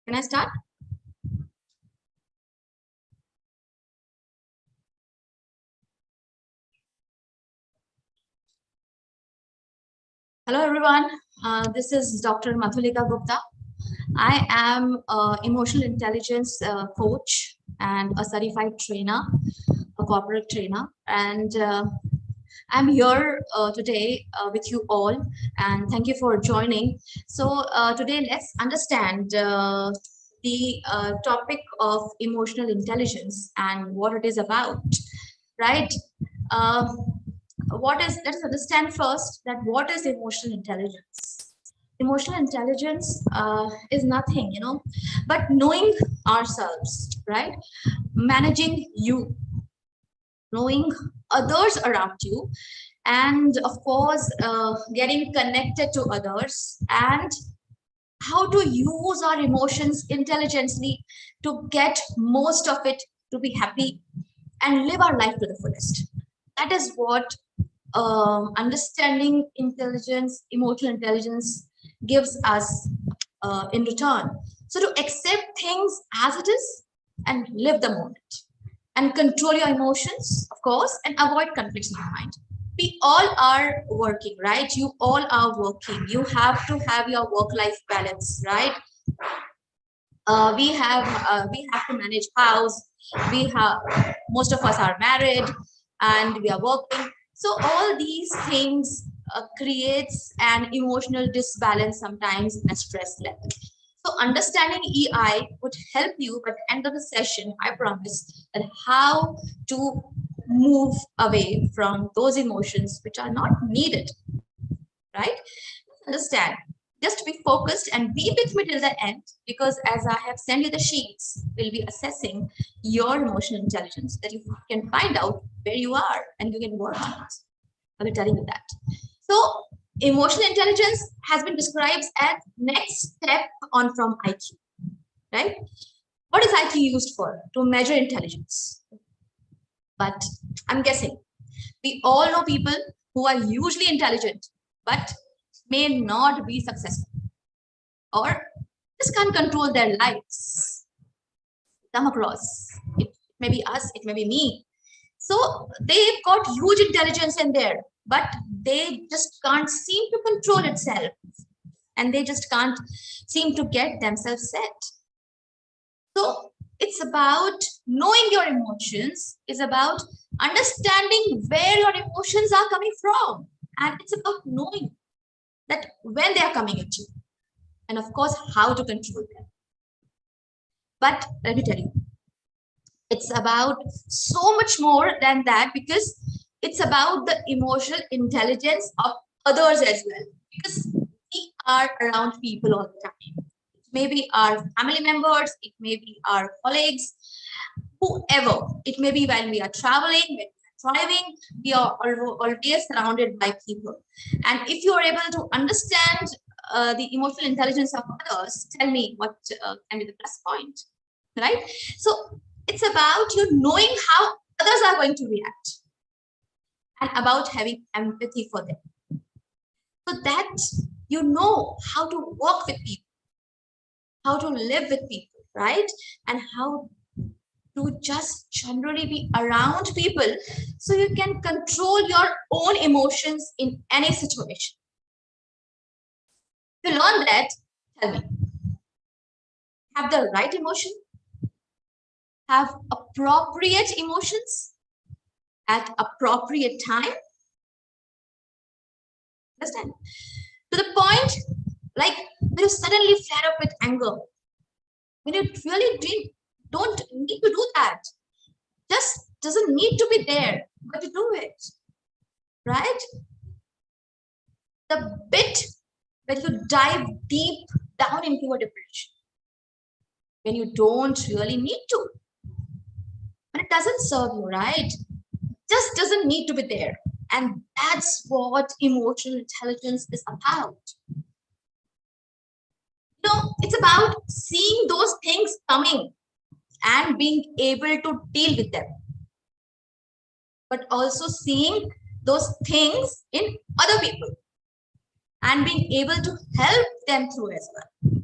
Can I start? Hello, everyone. This is Dr. Madhulika Gupta. I am an emotional intelligence coach and a certified trainer, a corporate trainer. And I'm here today with you all. And thank you for joining. So today, let's understand the topic of emotional intelligence and what it is about, right? Let us understand first that what is emotional intelligence. Emotional intelligence is nothing, but knowing ourselves, right? Managing you, knowing others around you, and of course getting connected to others, and how to use our emotions intelligently to get most of it, to be happy and live our life to the fullest. That is what understanding intelligence, emotional intelligence gives us in return. So to accept things as it is and live the moment and control your emotions, of course, and avoid conflicts in your mind. We all are working, right? You all are working. You have to have your work-life balance, right? We have to manage house. We have, most of us are married and we are working. So all these things creates an emotional disbalance sometimes and stress level. So understanding EI would help you by the end of the session, I promise, that how to move away from those emotions which are not needed, right? Understand. Just be focused and be with me till the end, because as I have sent you the sheets, we'll be assessing your emotional intelligence, that you can find out where you are and you can work on it. I'll be telling you that. So emotional intelligence has been described as next step on from IQ, right? What is IQ used for? To measure intelligence. But I'm guessing we all know people who are hugely intelligent, but may not be successful or just can't control their lives. Come across. It may be us, it may be me. So they've got huge intelligence in there, but they just can't seem to control itself. And they just can't seem to get themselves set. So it's about knowing your emotions, is about understanding where your emotions are coming from. And it's about knowing that when they are coming at you, and of course, how to control them. But let me tell you, it's about so much more than that, because it's about the emotional intelligence of others as well. Because we are around people all the time. It may be our family members, it may be our colleagues, whoever. It may be when we are traveling, when we are driving, we are always surrounded by people. And if you are able to understand the emotional intelligence of others, tell me what can be the plus point, right? So it's about you knowing how others are going to react and about having empathy for them, so that you know how to work with people, how to live with people, right? And how to just generally be around people so you can control your own emotions in any situation. To learn that, tell me, have the right emotion, have appropriate emotions at appropriate time. Understand? To the point, like when you suddenly flare up with anger, when you really don't need to do that, just doesn't need to be there, but to do it, right? The bit when you dive deep down into a depression, when you don't really need to, and it doesn't serve you, right? Just doesn't need to be there. And that's what emotional intelligence is about. It's about seeing those things coming and being able to deal with them, but also seeing those things in other people and being able to help them through as well.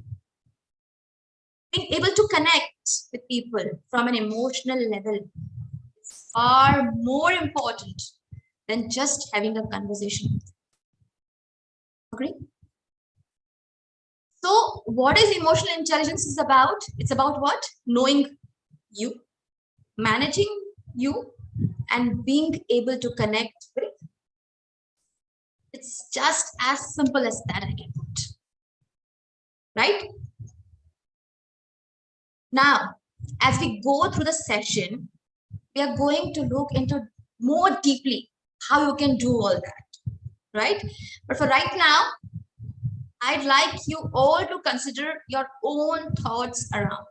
Being able to connect with people from an emotional level is far more important than just having a conversation. Agree? So what is emotional intelligence is about? It's about what? Knowing you, managing you, and being able to connect with. It's just as simple as that, I can put. Right? Now, as we go through the session, we are going to look into more deeply how you can do all that. Right? But for right now, I'd like you all to consider your own thoughts around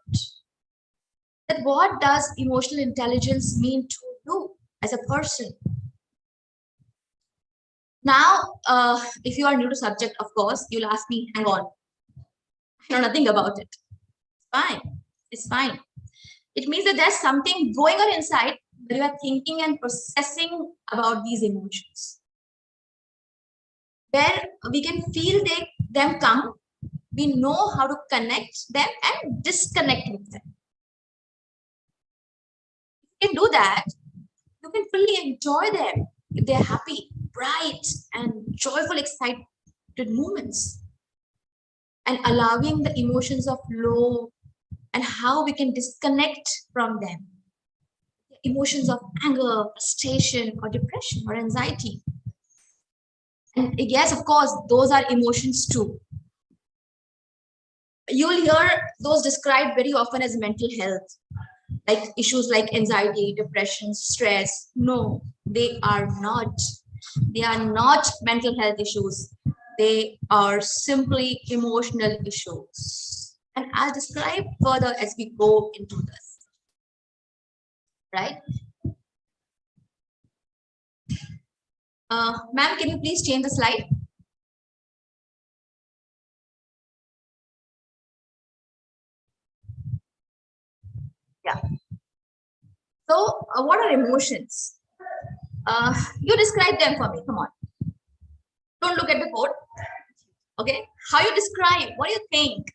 that. What does emotional intelligence mean to you as a person? Now, if you are new to subject, of course, you'll ask me, hang on, I know nothing about it. Fine. It's fine. It means that there's something going on inside where you are thinking and processing about these emotions. Where we can feel them come, we know how to connect them and disconnect with them. If you can do that, you can fully enjoy them if they're happy, bright, and joyful, excited moments. And allowing the emotions of low and how we can disconnect from them. Emotions of anger, frustration, or depression, or anxiety. And yes, of course, those are emotions too. You'll hear those described very often as mental health, like issues like anxiety, depression, stress. No, they are not. They are not mental health issues. They are simply emotional issues. And I'll describe further as we go into this. Right? Ma'am, can you please change the slide? Yeah. So, what are emotions? You describe them for me. Come on. Don't look at the code. Okay. How you describe? What do you think?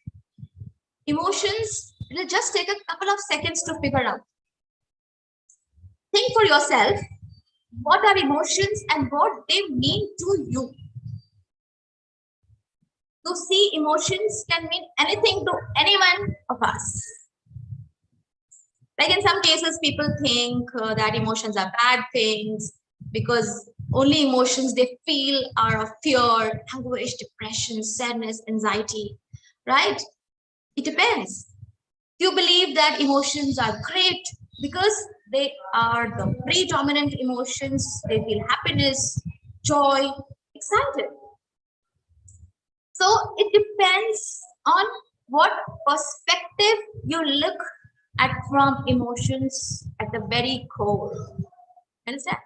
Emotions, it'll just take a couple of seconds to figure out. Think for yourself. What are emotions and what they mean to you? To see, emotions can mean anything to any one of us. Like in some cases, people think that emotions are bad things because only emotions they feel are of fear, anguish, depression, sadness, anxiety, right? It depends. You believe that emotions are great because they are the predominant emotions. They feel happiness, joy, excited. So it depends on what perspective you look at from emotions at the very core. Understand?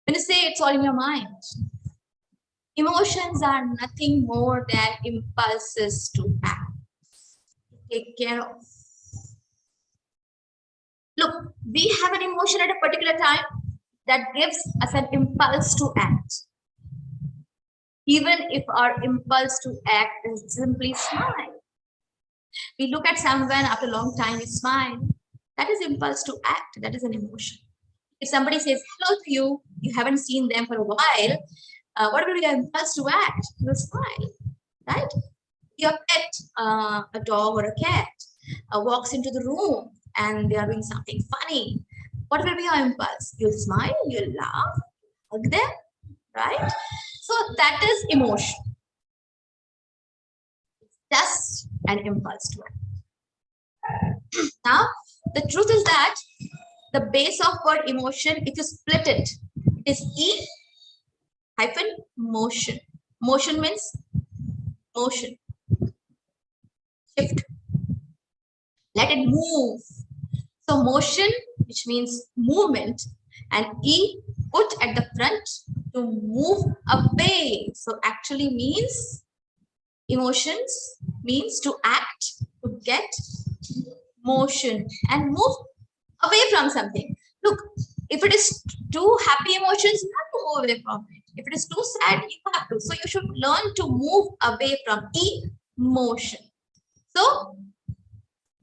When you say it's all in your mind, emotions are nothing more than impulses to act, take care of. Look, we have an emotion at a particular time that gives us an impulse to act. Even if our impulse to act is simply smile. We look at someone after a long time, we smile. That is impulse to act. That is an emotion. If somebody says hello to you, you haven't seen them for a while, what will be your impulse to act? You will smile, right? Your pet, a dog or a cat, walks into the room and they are doing something funny. What will be your impulse? You'll smile, you'll laugh, hug them, right? So that is emotion. It's just an impulse to act. Now, the truth is that the base of word emotion, if you split it, is E hyphen motion. Motion means motion. Shift. Let it move. So motion, which means movement, and E put at the front to move away. So actually means emotions means to act, to get motion and move away from something. Look, if it is too happy emotions, you have to move away from it. If it is too sad, you have to. So you should learn to move away from emotion. So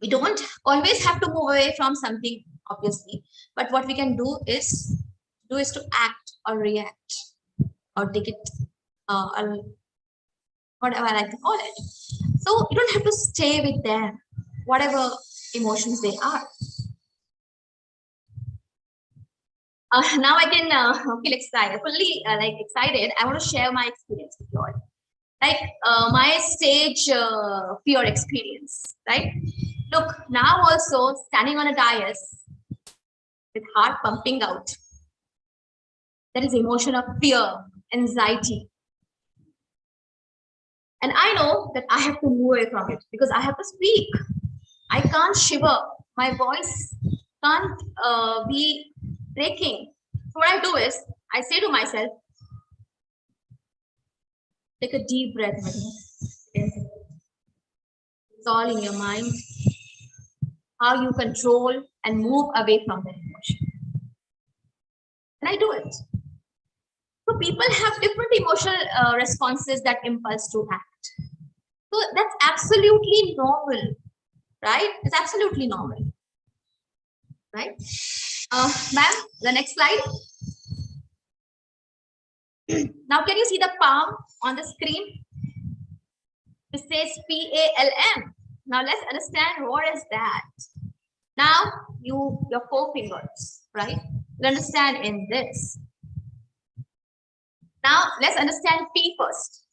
we don't always have to move away from something, obviously, but what we can do is to act or react or take it, or whatever I like to call it. So you don't have to stay with them, whatever emotions they are. Now I can feel excited, fully excited. I want to share my experience with you all. My stage fear experience, right? Look, now also standing on a dais with heart pumping out, there is emotion of fear, anxiety. And I know that I have to move away from it because I have to speak. I can't shiver. My voice can't be breaking. So what I do is, I say to myself, take a deep breath. It's all in your mind. How you control and move away from that emotion. And I do it. So people have different emotional responses that impulse to act. So that's absolutely normal, right? It's absolutely normal, right? Ma'am, the next slide. Now, can you see the palm on the screen? It says PALM. Now, let's understand what is that. Now, your 4 fingers, right? You understand in this. Now, let's understand P first.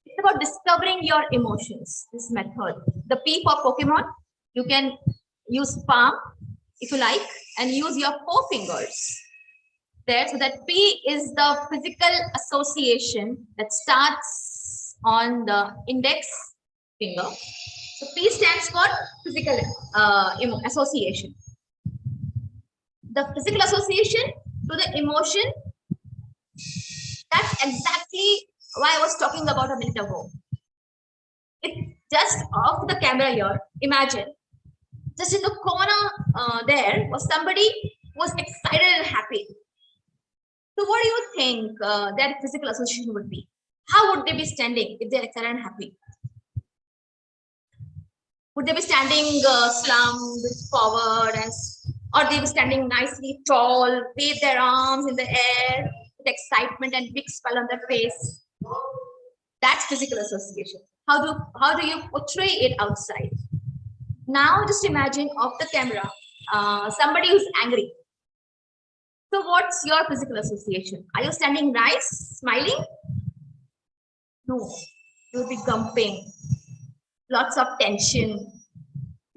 It's about discovering your emotions, this method. The P for Pokemon, you can use palm if you like, and use your 4 fingers there. So that P is the physical association that starts on the index finger. So P stands for physical association. The physical association to the emotion, that's exactly why I was talking about a minute ago. It's just off the camera here. Imagine, just in the corner there was somebody who was excited and happy. So what do you think their physical association would be? How would they be standing if they're excited and happy? Would they be standing slumped forward, or they be standing nicely tall, wave their arms in the air with excitement and big smile on their face? That's physical association. How do you portray it outside? Now just imagine off the camera somebody who's angry. So what's your physical association? Are you standing nice, smiling? No, you'll be gumping. Lots of tension,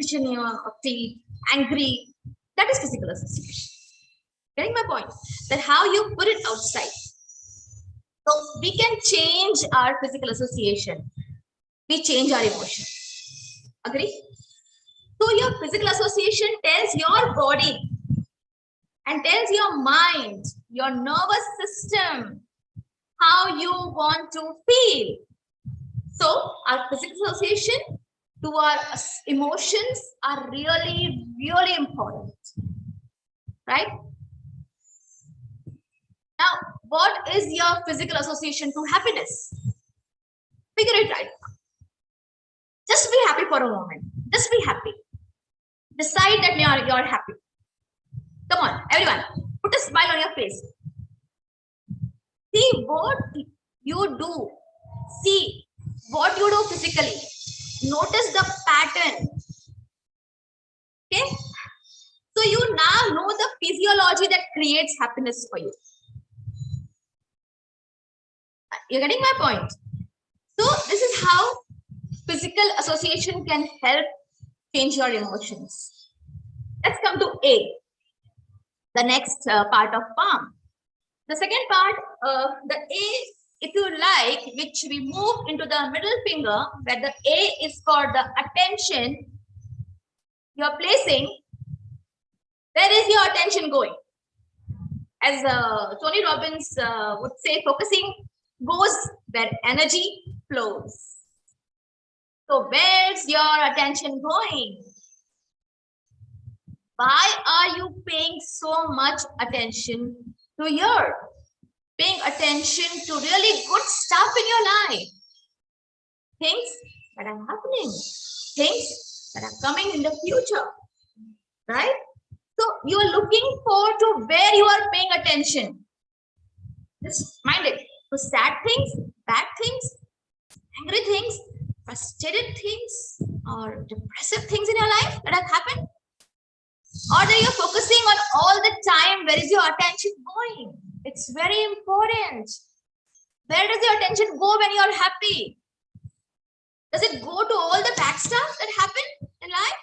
tension in your teeth, angry. That is physical association. Getting my point? That how you put it outside. So we can change our physical association. We change our emotion. Agree? So your physical association tells your body and tells your mind, your nervous system, how you want to feel. So our physical association to our emotions are really, really important, right? Now, what is your physical association to happiness? Figure it right now. Just be happy for a moment. Just be happy. Decide that you're happy. Come on, everyone, put a smile on your face. See what you do. See what you do physically. Notice the pattern. Okay? So you now know the physiology that creates happiness for you. You're getting my point? So this is how physical association can help change your emotions. Let's come to A, the next part of palm. The second part, the A, if you like, which we move into the middle finger, where the A is for the attention you're placing. Where is your attention going? As Tony Robbins would say, focusing goes where energy flows. So where's your attention going? Why are you paying so much attention to your paying attention to really good stuff in your life? things that are happening, things that are coming in the future, right? So you are looking forward to where you are paying attention. Just mind it. So sad things, bad things, angry things, frustrated things, or depressive things in your life that have happened? Or that you're focusing on all the time, where is your attention going? It's very important. Where does your attention go when you're happy? Does it go to all the bad stuff that happened in life?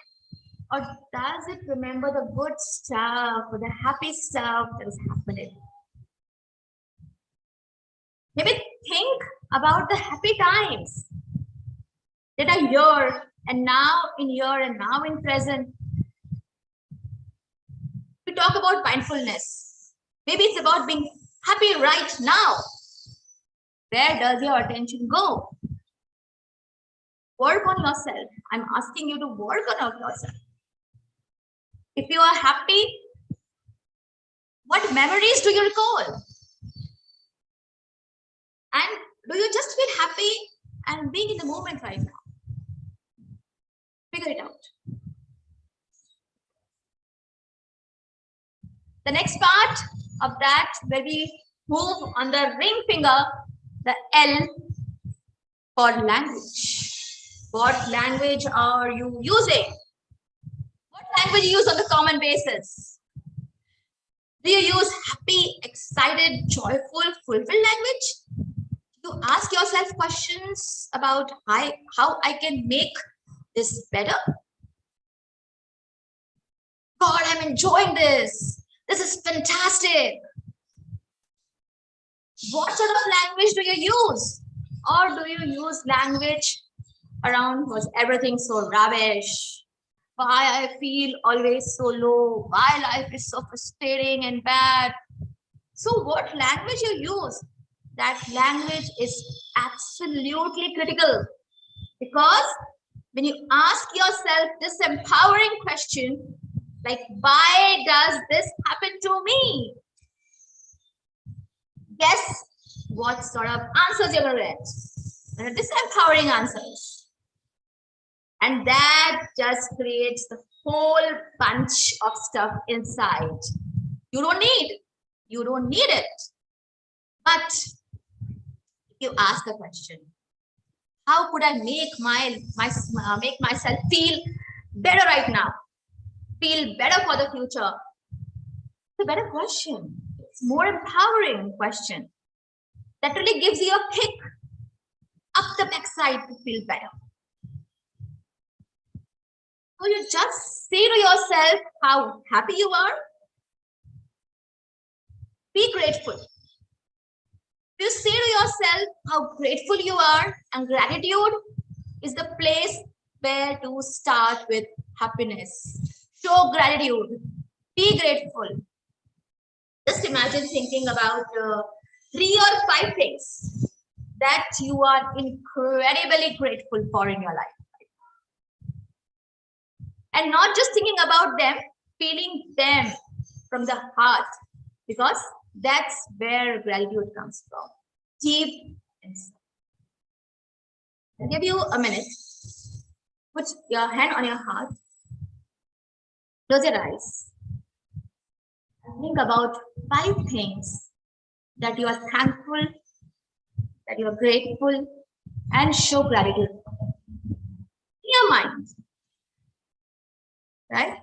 Or does it remember the good stuff or the happy stuff that is happening? Maybe think about the happy times that are here and now in present. We talk about mindfulness. Maybe it's about being happy right now. Where does your attention go? Work on yourself. I'm asking you to work on yourself. If you are happy, what memories do you recall? And do you just feel happy and being in the moment right now? Figure it out. The next part of that, where we move on the ring finger, the L for language. What language are you using? What language you use on the common basis? Do you use happy, excited, joyful, fulfilled language? You ask yourself questions about how I can make this better. God, I'm enjoying this. This is fantastic. What sort of language do you use? Or do you use language around was everything so rubbish? Why I feel always so low? Why life is so frustrating and bad? So what language you use? That language is absolutely critical, because when you ask yourself this empowering question, like, why does this happen to me? Guess what sort of answers you're going to get? They're disempowering answers. And that just creates the whole bunch of stuff inside. You don't need it. But you ask the question, how could I make myself feel better right now? Feel better for the future? It's a better question. It's more empowering question that really gives you a kick up the backside to feel better. So you just say to yourself how happy you are. Be grateful. You say to yourself how grateful you are, and gratitude is the place where to start with happiness. Show gratitude. Be grateful. Just imagine thinking about 3 or 5 things that you are incredibly grateful for in your life. And not just thinking about them, feeling them from the heart, because that's where gratitude comes from. Deep inside. I'll give you a minute. Put your hand on your heart. Close your eyes. Think about 5 things that you are thankful, that you are grateful, and show gratitude in your mind. Right?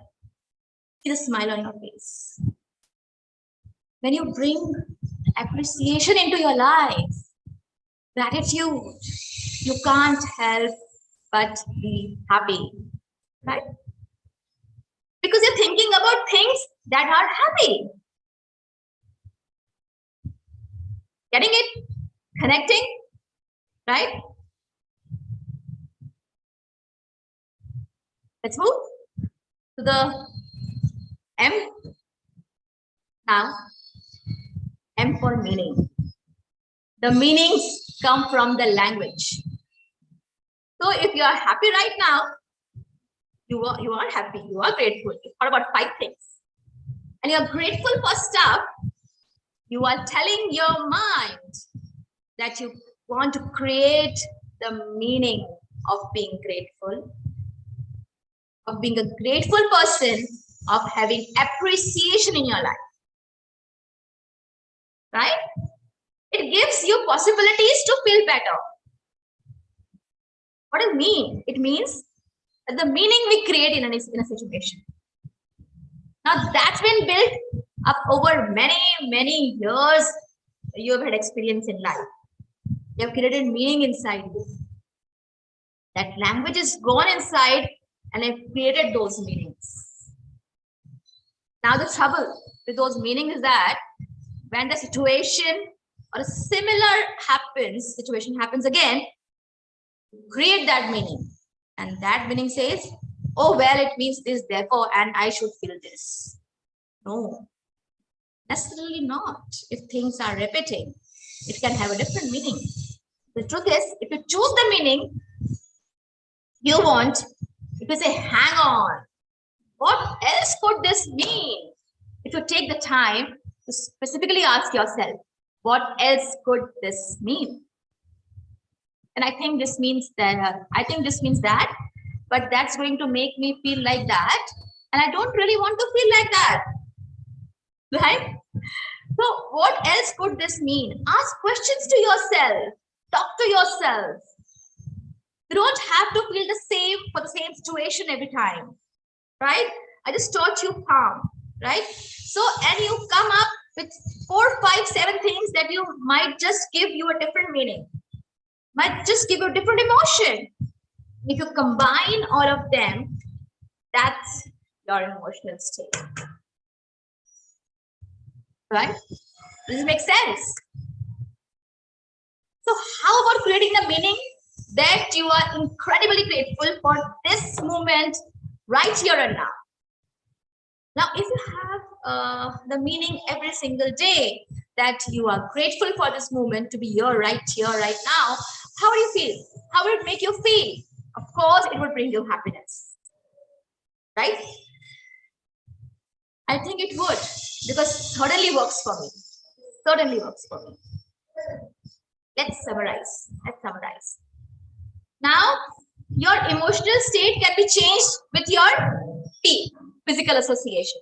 See the smile on your face. When you bring appreciation into your life, gratitude, you can't help but be happy, right? Because you're thinking about things that are happy. Getting it? Connecting? Right? Let's move to the M. Now, M for meaning. The meanings come from the language. So if you are happy right now, you are happy, you are grateful. You thought about 5 things. And you're grateful for stuff. You are telling your mind that you want to create the meaning of being grateful, of being a grateful person, of having appreciation in your life, right? It gives you possibilities to feel better. What does it mean? It means that the meaning we create in a situation. Now that's been built up over many years you have had experience in life. You have created meaning inside you. That language is gone inside and have created those meanings. Now the trouble with those meanings is that when the situation or a similar situation happens again, create that meaning. And that meaning says, oh, well, it means this, therefore, and I should feel this. No, necessarily not. If things are repeating, it can have a different meaning. The truth is, if you choose the meaning you want, if you say, hang on, what else could this mean? If you take the time to specifically ask yourself, what else could this mean? And I think this means that, but that's going to make me feel like that. And I don't really want to feel like that. Right? So what else could this mean? Ask questions to yourself. Talk to yourself. You don't have to feel the same for the same situation every time. Right? I just taught you calm. Right? So, and you come up with 4, 5, 7 things that you might just give you a different meaning. Might just give you a different emotion. If you combine all of them, that's your emotional state. Right? Does this make sense? So how about creating the meaning that you are incredibly grateful for this moment right here and now? Now, if you have the meaning every single day that you are grateful for this moment to be here, right now, how do you feel? How will it make you feel? Of course, it would bring you happiness, right? I think it would, because certainly works for me. Certainly works for me. Let's summarize. Now, your emotional state can be changed with your P, physical association.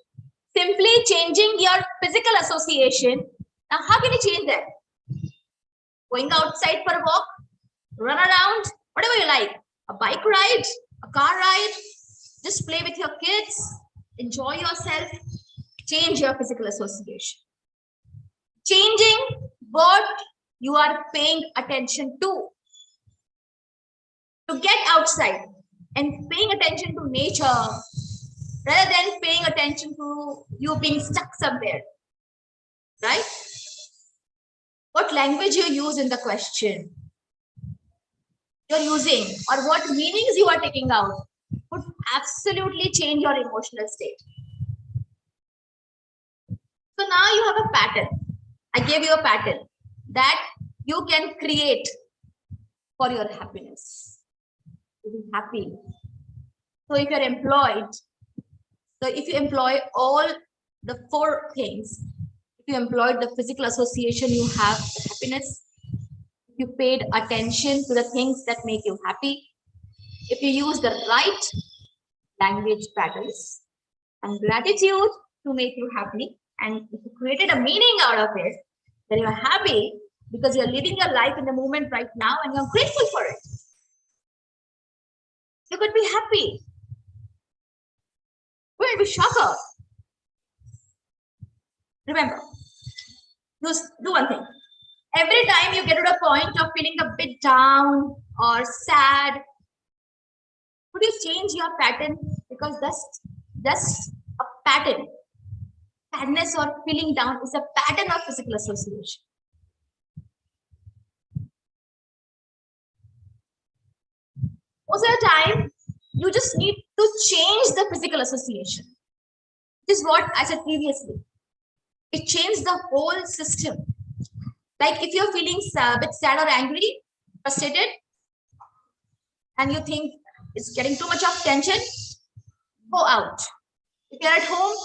Simply changing your physical association. Now, how can you change that? Going outside for a walk, run around, whatever you like. A bike ride, a car ride, just play with your kids, enjoy yourself, change your physical association. Changing what you are paying attention to. To get outside and paying attention to nature rather than paying attention to you being stuck somewhere. Right? What language you use in the question you're using or what meanings you are taking out would absolutely change your emotional state. So now you have a pattern. I gave you a pattern that you can create for your happiness. To be happy. So if you're employed, if you employ all the 4 things, if you employed the physical association, you have happiness. If you paid attention to the things that make you happy, if you use the right language patterns and gratitude to make you happy, and if you created a meaning out of it, then you're happy because you're living your life in the moment right now and you're grateful for it. You could be happy. Wouldn't it be shocker? Remember, do one thing. Every time you get to the point of feeling a bit down or sad, could you change your pattern? Because that's a pattern. Sadness or feeling down is a pattern of physical association. Most of the time, you just need to change the physical association. This is what I said previously. It changed the whole system. Like if you're feeling a bit sad or angry, frustrated, and you think it's getting too much of tension, go out. If you're at home,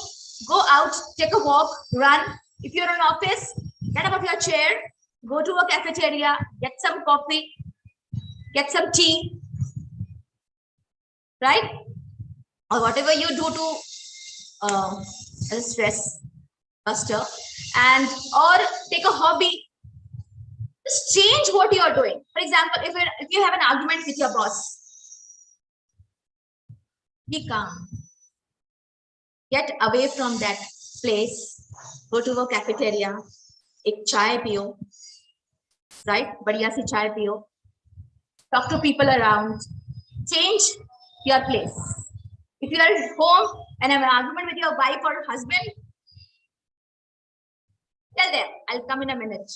go out, take a walk, run. If you're in an office, get up off your chair, go to a cafeteria, get some coffee, get some tea, right? Or whatever you do to as a stress buster, and or take a hobby. Just change what you are doing. For example, if you have an argument with your boss, be calm. Get away from that place. Go to a cafeteria. Ek chai piyo, right? Badhiya si chai piyo. Talk to people around. Change your place. If you are at home and have an argument with your wife or husband, tell them, I'll come in a minute.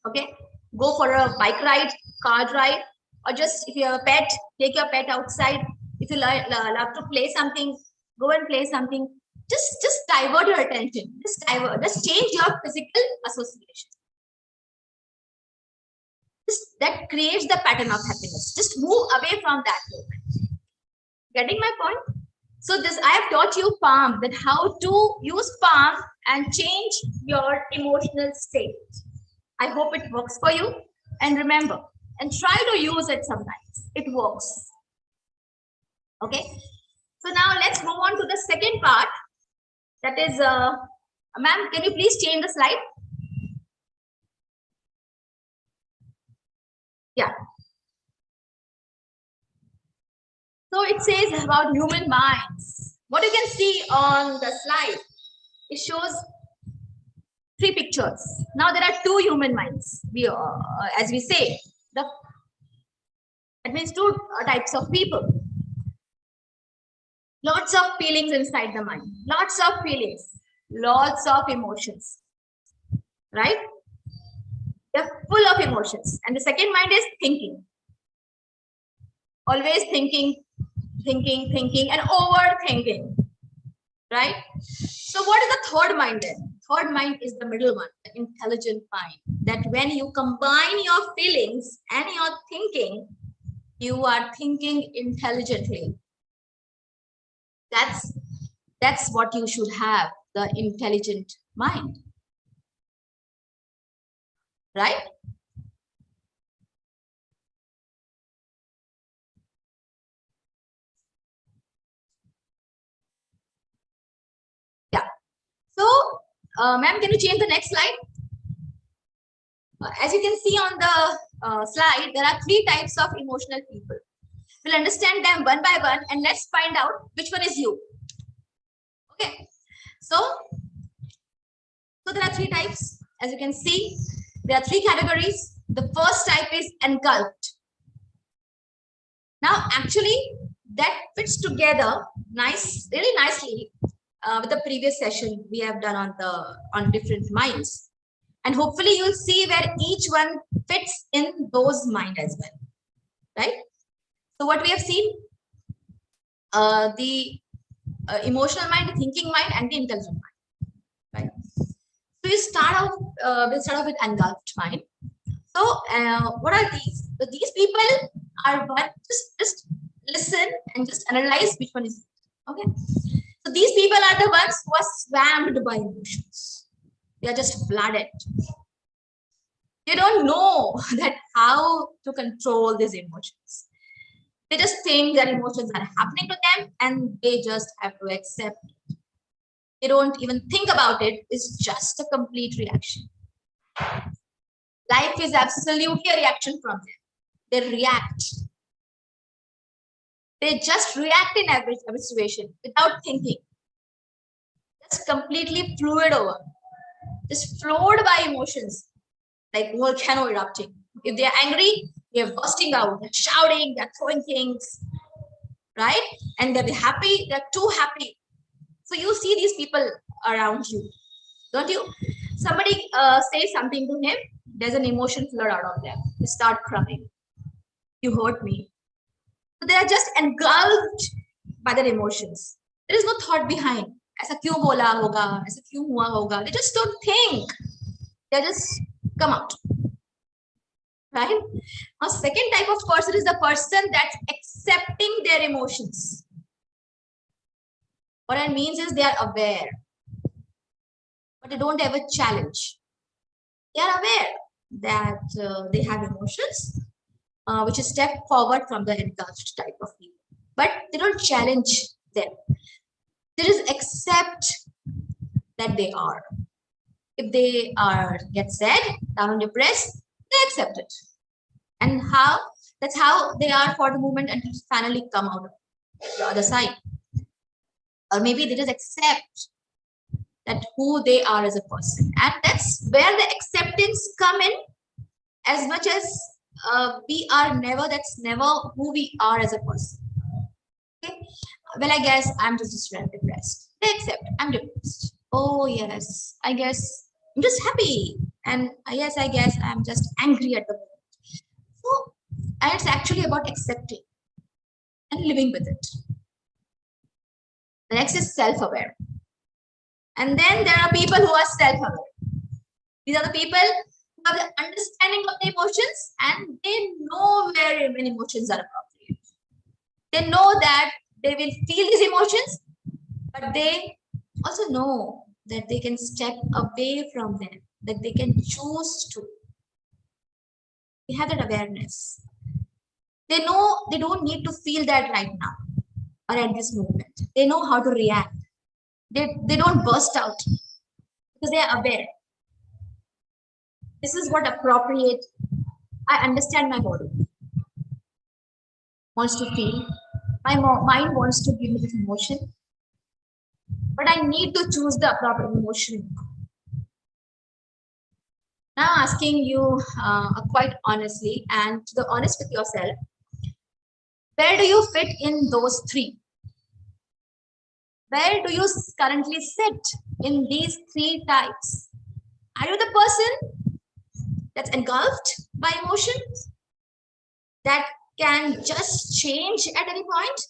Okay? Go for a bike ride, car ride, or just if you have a pet, take your pet outside. If you love to play something, go and play something. Just divert your attention. Just change your physical association. That creates the pattern of happiness. Just move away from that moment. Getting my point? So I have taught you palm, that how to use palm and change your emotional state. I hope it works for you. And remember, and try to use it sometimes. It works. Okay. So now let's move on to the second part. That is, ma'am, can you please change the slide? Yeah. So it says about human minds. What you can see on the slide, it shows 3 pictures. Now there are 2 human minds. As we say, that means 2 types of people. Lots of feelings inside the mind. Lots of feelings. Lots of emotions. Right? They're full of emotions. And the second mind is thinking. Always thinking, and overthinking. Right? So what is the third mind then? Third mind is the middle one, the intelligent mind. That when you combine your feelings and your thinking, you are thinking intelligently. That's what you should have, the intelligent mind. Right? Yeah. So, ma'am, can you change the next slide? As you can see on the slide, there are 3 types of emotional people. We'll understand them one by one, and let's find out which one is you. Okay. So there are 3 types. As you can see, there are 3 categories. The first type is engulfed. Now, actually, that fits together really nicely with the previous session we have done on different minds. And hopefully you'll see where each one fits in those minds as well. Right? So what we have seen, the emotional mind, the thinking mind, and the intelligent mind. Right? So we'll start off with engulfed mind. So what are these? So these people are one, just listen and just analyze which one is. Okay. So these people are the ones who are swamped by emotions. They are just flooded. They don't know that how to control these emotions. They just think that emotions are happening to them and they just have to accept it. They don't even think about it. It's just a complete reaction. Life is absolutely a reaction from them. They react. They just react in every situation without thinking. Just completely fluid over. Just flowed by emotions, like volcano erupting. If they're angry, they're bursting out, they're shouting, they're throwing things, right? And they're happy, they're too happy. So you see these people around you, don't you? Somebody says something to him, there's an emotion flood out of them. They start crying. You hurt me. So they are just engulfed by their emotions. There is no thought behind. ऐसा क्यों बोला होगा? ऐसा क्यों हुआ होगा? They just don't think. They just come out. Right? Now, second type of person is the person that's accepting their emotions. What it means is they are aware, but they don't ever challenge. They are aware that they have emotions. which is step forward from the engulfed type of people. But they don't challenge them. They just accept that they are. If they are get sad, down and depressed, they accept it. And that's how they are for the moment until finally come out of the other side. Or maybe they just accept that who they are as a person. And that's where the acceptance come in. As much as we are never, that's never who we are as a person. Okay? Well, I guess I'm just depressed. They accept I'm depressed. Oh yes, I guess I'm just happy. And yes, I guess I'm just angry at the moment. So, and it's actually about accepting and living with it. The next is self-aware. And then there are people who are self-aware. These are the people who have the understanding of the emotions and they know when emotions are appropriate. They know that they will feel these emotions, but they also know that they can step away from them, that they can choose to. They have that awareness. They know they don't need to feel that right now or at this moment. They know how to react. They don't burst out because they are aware. This is what appropriate. I understand my body wants to feel. My mind wants to give me this emotion, but I need to choose the appropriate emotion. Now I'm asking you quite honestly and to be honest with yourself, where do you fit in those three? Where do you currently sit in these three types? Are you the person that's engulfed by emotions that can just change at any point?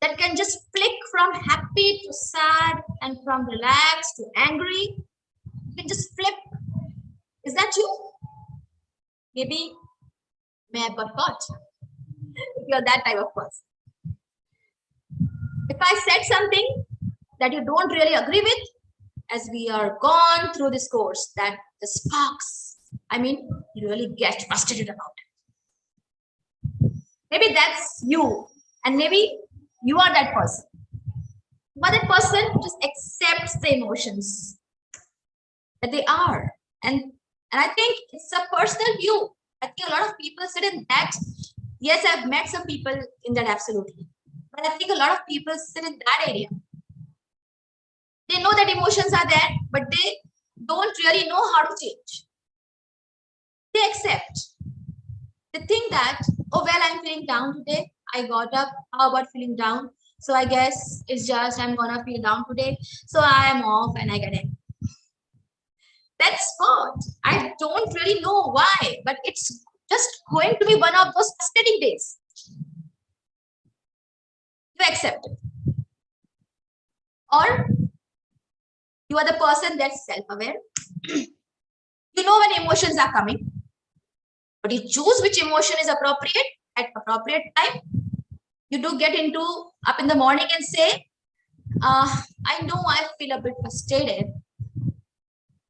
That can just flick from happy to sad and from relaxed to angry? You can just flip. Is that you? Maybe may have got caught. If you're that type of person. If I said something that you don't really agree with, as we are gone through this course, that the sparks, you really get frustrated about it. Maybe that's you, and maybe you are that person. But that person just accepts the emotions that they are. And I think it's a personal view. I think a lot of people sit in that. Yes, I've met some people in that, absolutely. But I think a lot of people sit in that area. They know that emotions are there, but they don't really know how to change. They accept. They think that, oh, well, I'm feeling down today. I got up. How about feeling down? So I guess it's just I'm going to feel down today. So I am off and I get it. That's what. I don't really know why, but it's just going to be one of those frustrating days. You accept it. Or you are the person that's self-aware. You know when emotions are coming, but you choose which emotion is appropriate at appropriate time. You do get up in the morning and say, I know I feel a bit frustrated.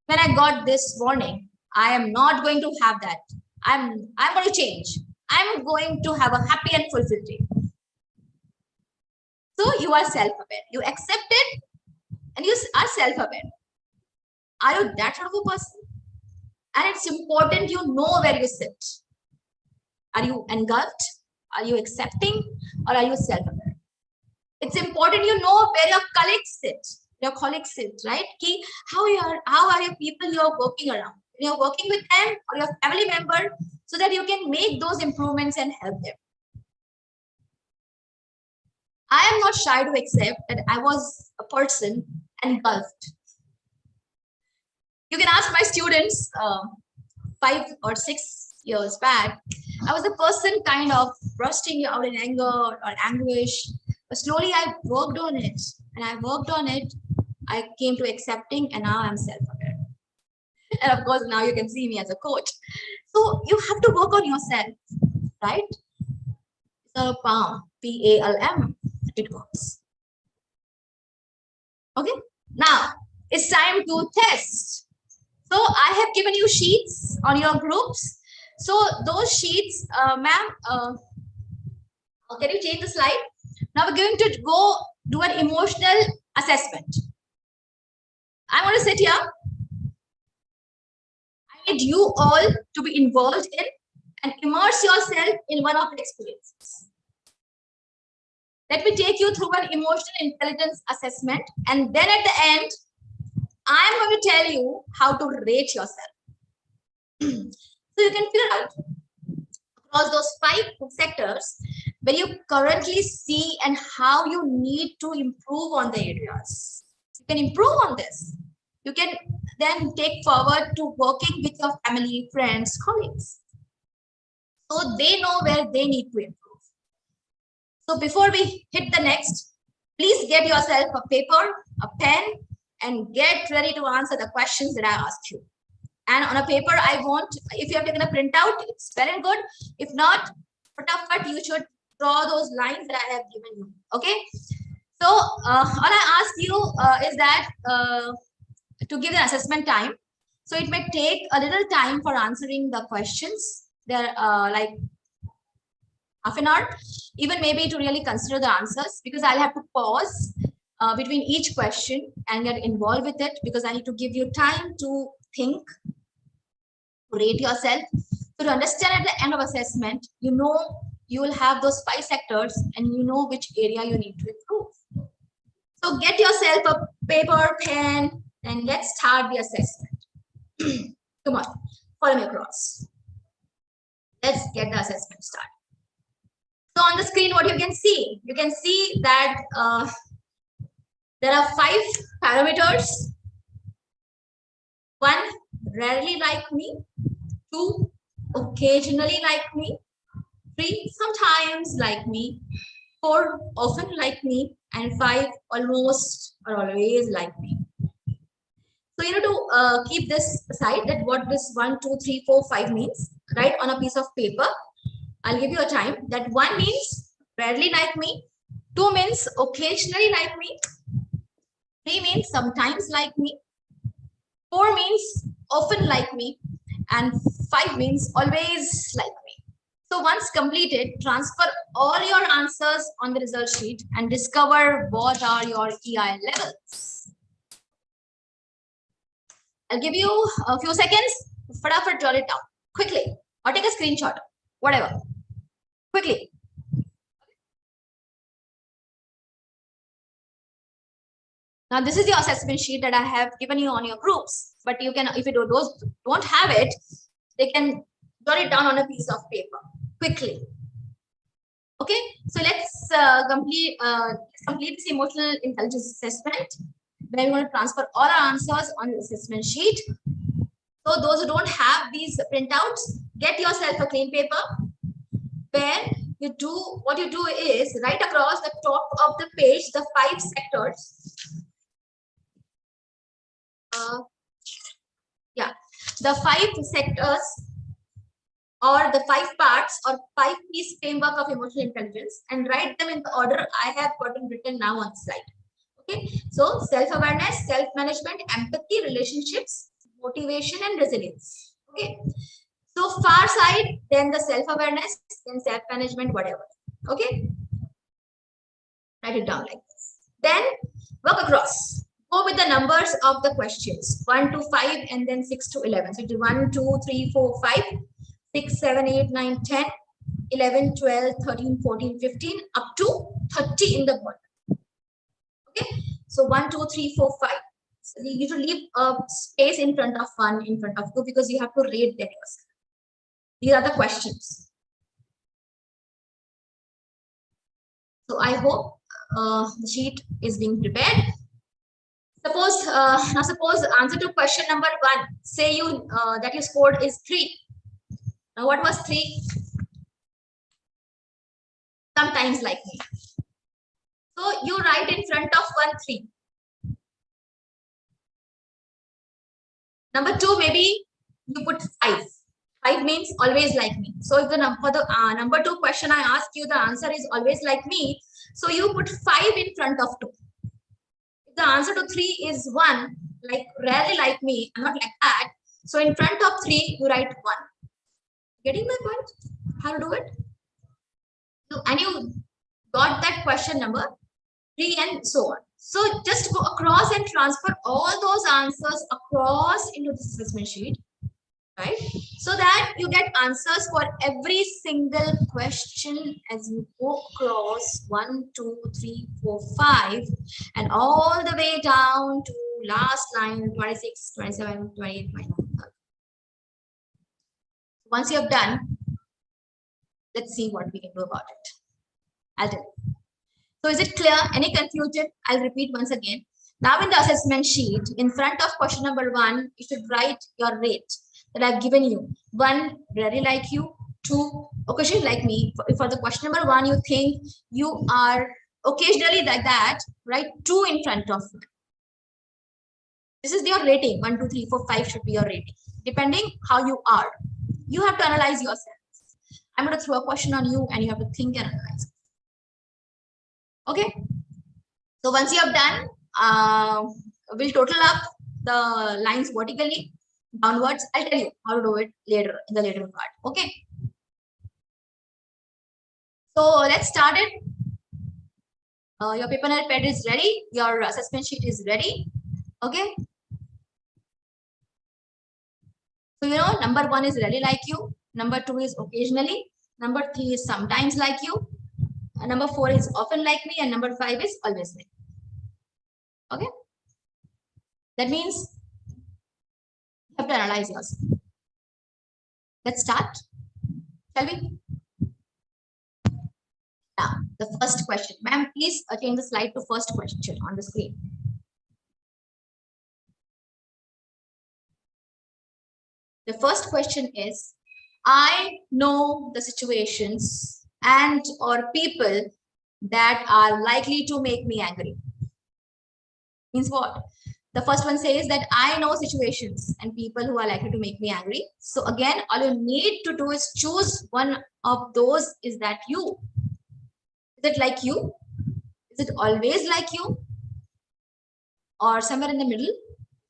When I got this warning, I am not going to have that. I'm going to change. I'm going to have a happy and fulfilled day. So you are self-aware. You accept it and you are self-aware. Are you that sort of a person? And it's important you know where you sit. Are you engulfed? Are you accepting? Or are you self-aware? It's important you know where your colleagues sit, right? How are your people you're working around? You're working with them or your family member so that you can make those improvements and help them. I am not shy to accept that I was a person engulfed. You can ask my students 5 or 6 years back. I was a person kind of bursting out in anger or anguish. But slowly I worked on it. And I worked on it. I came to accepting and now I'm self-aware. And of course, now you can see me as a coach. So you have to work on yourself, right? So PALM, PALM, it works. Okay, now it's time to test. So I have given you sheets on your groups. So those sheets, ma'am, can you change the slide? Now we're going to go do an emotional assessment. I'm going to sit here. I need you all to be involved in and immerse yourself in one of the experiences. Let me take you through an emotional intelligence assessment, and then at the end, I'm going to tell you how to rate yourself. So you can figure out across those 5 sectors where you currently see and how you need to improve on the areas. You can improve on this. You can then take forward to working with your family, friends, colleagues, so they know where they need to improve. So before we hit the next, please get yourself a paper, a pen, and get ready to answer the questions that I asked you. And on a paper, I want, if you have taken a printout, it's well and good. If not, you should draw those lines that I have given you. Okay. So all I ask you is that to give the assessment time. So it may take a little time for answering the questions. They're like half an hour, even maybe to really consider the answers, because I'll have to pause between each question and get involved with it, because I need to give you time to think, to rate yourself. So to understand at the end of assessment, you know, you will have those 5 sectors and you know which area you need to improve. So get yourself a paper, pen, and let's start the assessment. Come on, follow me across. Let's get the assessment started. So on the screen, what you can see that there are 5 parameters. 1, rarely like me. 2, occasionally like me. 3, sometimes like me. 4, often like me. And 5, almost or always like me. So you need to keep this aside, that what this 1, 2, 3, 4, 5 means. Write on a piece of paper. I'll give you a time. That 1 means rarely like me. 2 means occasionally like me. 3 means sometimes like me. 4 means often like me. And 5 means always like me. So once completed, transfer all your answers on the result sheet and discover what are your EI levels. I'll give you a few seconds. Fatafa, jot it down quickly, or take a screenshot, whatever. Quickly. Now this is the assessment sheet that I have given you on your groups, but you can, if you don't have it, they can jot it down on a piece of paper quickly. Okay, so let's complete this emotional intelligence assessment. Then we're going to transfer all our answers on the assessment sheet. So those who don't have these printouts, get yourself a clean paper where you do, what you do is write across the top of the page the 5 sectors. The 5 sectors or the 5 parts or 5-piece framework of emotional intelligence, and write them in the order I have gotten written now on the slide. Okay, so self-awareness, self-management, empathy, relationships, motivation, and resilience. Okay, so far side, then the self-awareness, then self-management, whatever. Okay, write it down like this. Then work across. Go with the numbers of the questions 1 to 5 and then 6 to 11. So it is 1, 2, 3, 4, 5, 6, 7, 8, 9, 10, 11, 12, 13, 14, 15, up to 30 in the bottom. Okay, so 1, 2, 3, 4, 5. So you should leave a space in front of 1, in front of 2, because you have to rate them yourself. These are the questions. So I hope the sheet is being prepared. Suppose answer to question number 1. Say you that you scored is 3. Now what was 3? Sometimes like me. So you write in front of 1 3. Number 2, maybe you put 5. 5 means always like me. So if the number 2 question I ask you, the answer is always like me. So you put 5 in front of 2. If the answer to 3 is 1, like rarely like me, I'm not like that. So in front of 3, you write 1. Getting my point? How to do it? So, and you got that question number 3 and so on. So just go across and transfer all those answers across into the assessment sheet, right? So that you get answers for every single question as you go across 1, 2, 3, 4, 5, and all the way down to last line 26, 27, 28, 29. Once you have done, let's see what we can do about it. I'll tell you. So is it clear? Any confusion? I'll repeat once again. Now in the assessment sheet, in front of question number 1, you should write your rate that I've given you. 1, very like you. 2, occasionally like me. For the question number 1, you think you are occasionally like that, write 2 in front of me. This is your rating. 1, 2, 3, 4, 5 should be your rating. Depending how you are. You have to analyze yourself. I'm going to throw a question on you and you have to think and analyze. Okay. So once you have done, we'll total up the lines vertically, downwards. I'll tell you how to do it later in the later part. Okay. So let's start it. Your paper and pen is ready. Your assessment sheet is ready. Okay. So you know, number 1 is really like you. Number 2 is occasionally. Number 3 is sometimes like you. Number 4 is often like me, and number 5 is always like me. Okay. That means you have to analyze yourself. Let's start. Shall we? Now, the first question. Ma'am, please change the slide to first question on the screen. The first question is, I know the situations and or people that are likely to make me angry. Means what? The first one says that I know situations and people who are likely to make me angry. So again, all you need to do is choose one of those. Is that you? Is it like you? Is it always like you? Or somewhere in the middle?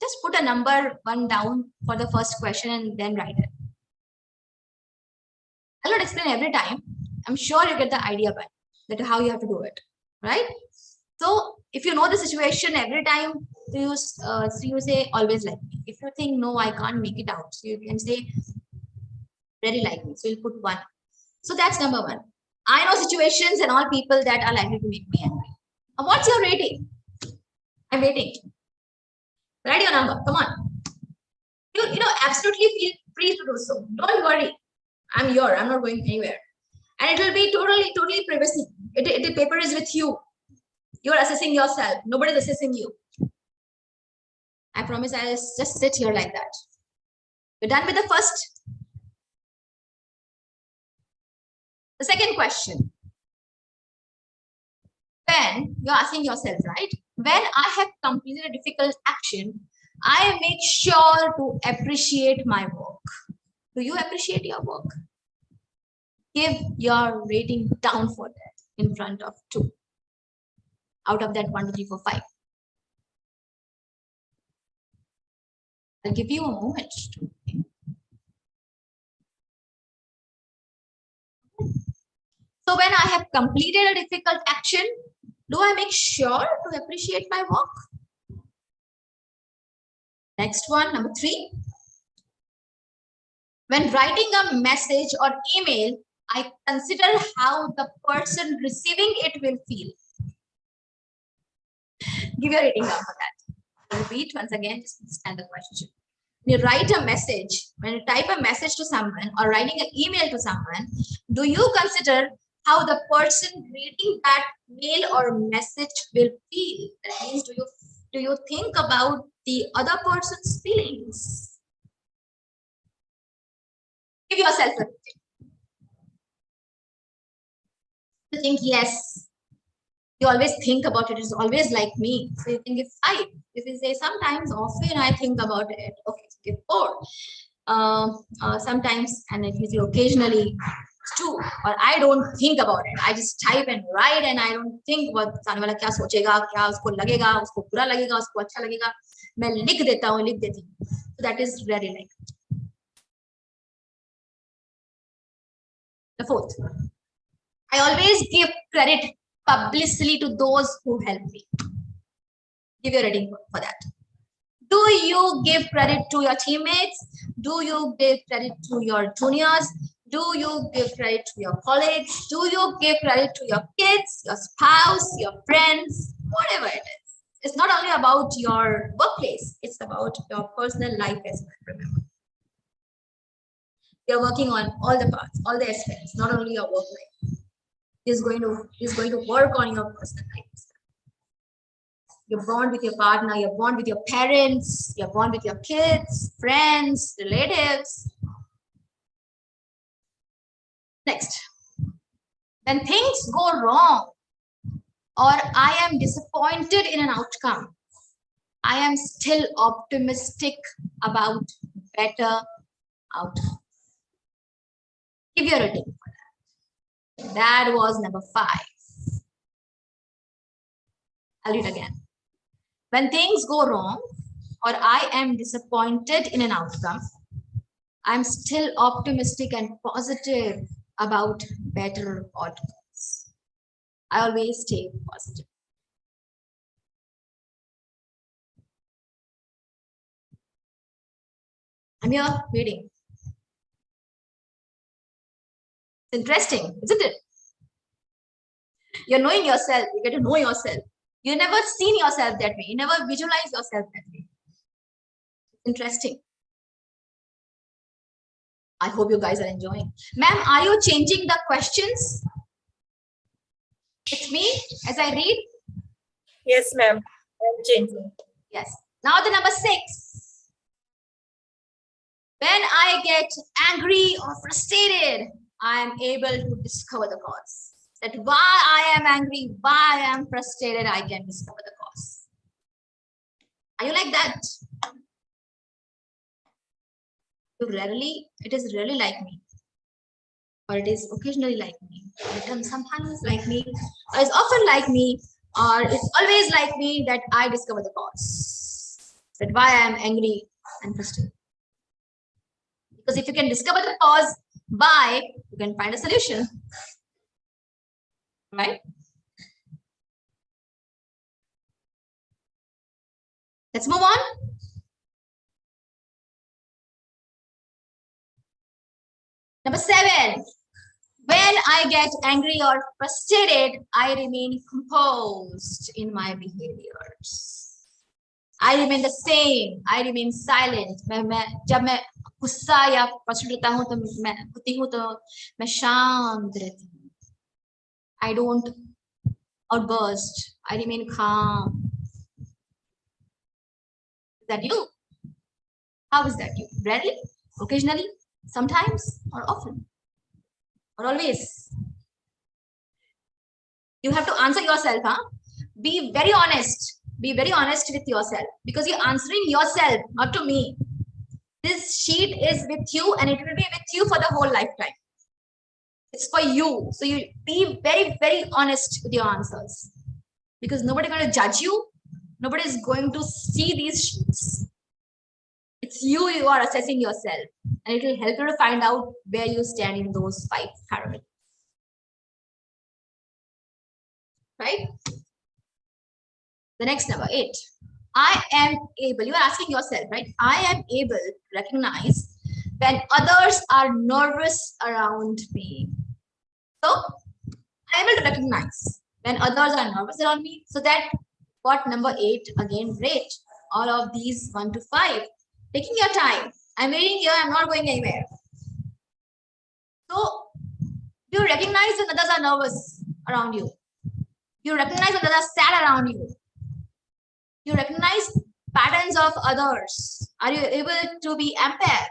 Just put a number 1 down for the first question and then write it. I'll not explain every time. I'm sure you get the idea by that how you have to do it, right? So if you know the situation every time, you say always like me. If you think no, I can't make it out, so you can say very like me. So you'll put 1. So that's number 1. I know situations and all people that are likely to make me angry. What's your rating? I'm waiting. Write your number. Come on. You know, absolutely feel free to do so. Don't worry. I'm here. I'm not going anywhere. And it will be totally privacy. The paper is with you. You're assessing yourself. Nobody's assessing you. I promise I'll just sit here like that. We're done with the first. The second question. When you're asking yourself, right? When I have completed a difficult action, I make sure to appreciate my work. Do you appreciate your work? Give your rating down for that in front of 2. Out of that 1, 2, 3, 4, 5. I'll give you a moment to think. So when I have completed a difficult action, do I make sure to appreciate my work? Next one, number 3. When writing a message or email, I consider how the person receiving it will feel. Give your rating down for that. I'll repeat once again, just understand the question. When you write a message, when you type a message to someone or writing an email to someone, do you consider how the person reading that mail or message will feel? That means, do you think about the other person's feelings? Give yourself a rating. You think, yes, you always think about it. It's always like me. So you think it's 5. If you say sometimes, often I think about it. Okay, so give 4. Sometimes, and if you say occasionally, it's 2. Or I don't think about it. I just type and write, and I don't think what सामने वाला क्या सोचेगा, क्या उसको लगेगा, उसको बुरा लगेगा, उसको अच्छा लगेगा. मैं लिख देता हूँ, लिख देती हूँ. So that is very like. The fourth, I always give credit publicly to those who help me. Give your rating for that. Do you give credit to your teammates? Do you give credit to your juniors? Do you give credit to your colleagues? Do you give credit to your kids, your spouse, your friends, whatever it is? It's not only about your workplace, it's about your personal life as well, remember. You're working on all the parts, all the aspects, not only your work life. He's going to work on your personal life. Your bond with your partner, your bond with your parents, your bond with your kids, friends, relatives. Next, when things go wrong or I am disappointed in an outcome, I am still optimistic about better outcome. Give your rating for that. That was number 5. I'll read again. When things go wrong or I am disappointed in an outcome, I'm still optimistic and positive about better outcomes. I always stay positive. I'm here reading. It's interesting, isn't it? You're knowing yourself. You get to know yourself. You never seen yourself that way. You never visualize yourself that way. Interesting. I hope you guys are enjoying. Ma'am, are you changing the questions? It's me as I read? Yes, ma'am. I'm changing. Yes. Now the number 6. When I get angry or frustrated, I am able to discover the cause. That why I am angry, why I am frustrated, I can discover the cause. Are you like that? It is rarely like me. Or it is occasionally like me. It is sometimes like me. Or it's often like me. Or it's always like me that I discover the cause. That why I am angry and frustrated. Because if you can discover the cause, why, you can find a solution. Right? Let's move on. Number 7. When I get angry or frustrated, I remain composed in my behaviors. I remain the same. I remain silent. जब मैं गुस्सा या frustrate होता हूँ तो मैं शांत रहती हूँ. I don't outburst. I remain calm. Is that you? How is that you? Rarely? Occasionally? Sometimes? Or often? Or always? You have to answer yourself, huh? Be very honest. Be very honest with yourself because you're answering yourself, not to me. This sheet is with you and it will be with you for the whole lifetime. It's for you. So you be very, very honest with your answers because nobody's going to judge you. Nobody is going to see these sheets. It's you are assessing yourself and it will help you to find out where you stand in those 5 parameters. Right? The next number 8. I am able, you are asking yourself, right? I am able to recognize when others are nervous around me. So I am able to recognize when others are nervous around me. So that what number 8 again, rate all of these 1 to 5. Taking your time. I'm reading here, I'm not going anywhere. So you recognize when others are nervous around you. You recognize when others are sad around you. You recognize patterns of others. Are you able to be empath?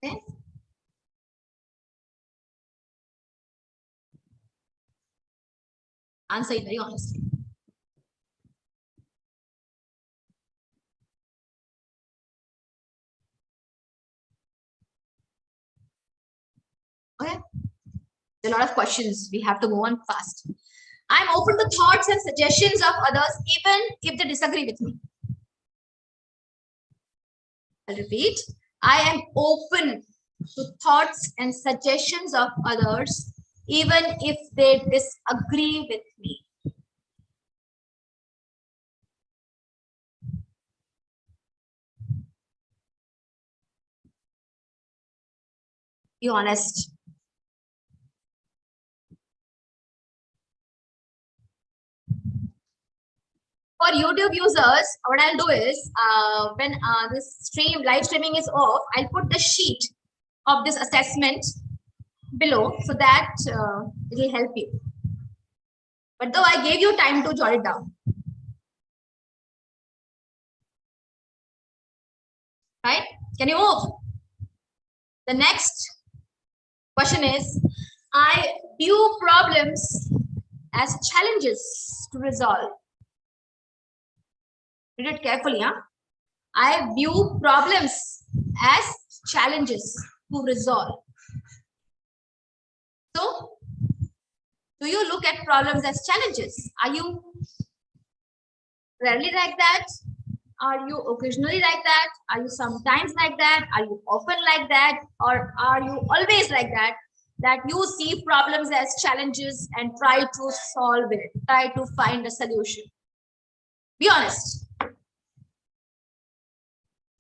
Okay. Answer it very honestly. Okay. There are a lot of questions. We have to move on fast. I'm open to thoughts and suggestions of others, even if they disagree with me. I'll repeat. I am open to thoughts and suggestions of others, even if they disagree with me. Be honest. For YouTube users, what I'll do is when this live streaming is off, I'll put the sheet of this assessment below so that it will help you. But though I gave you time to jot it down. Right? Can you move? The next question is, I view problems as challenges to resolve. Read it carefully, huh? I view problems as challenges to resolve. So, do you look at problems as challenges? Are you rarely like that? Are you occasionally like that? Are you sometimes like that? Are you often like that? Or are you always like that? That you see problems as challenges and try to solve it, try to find a solution. Be honest.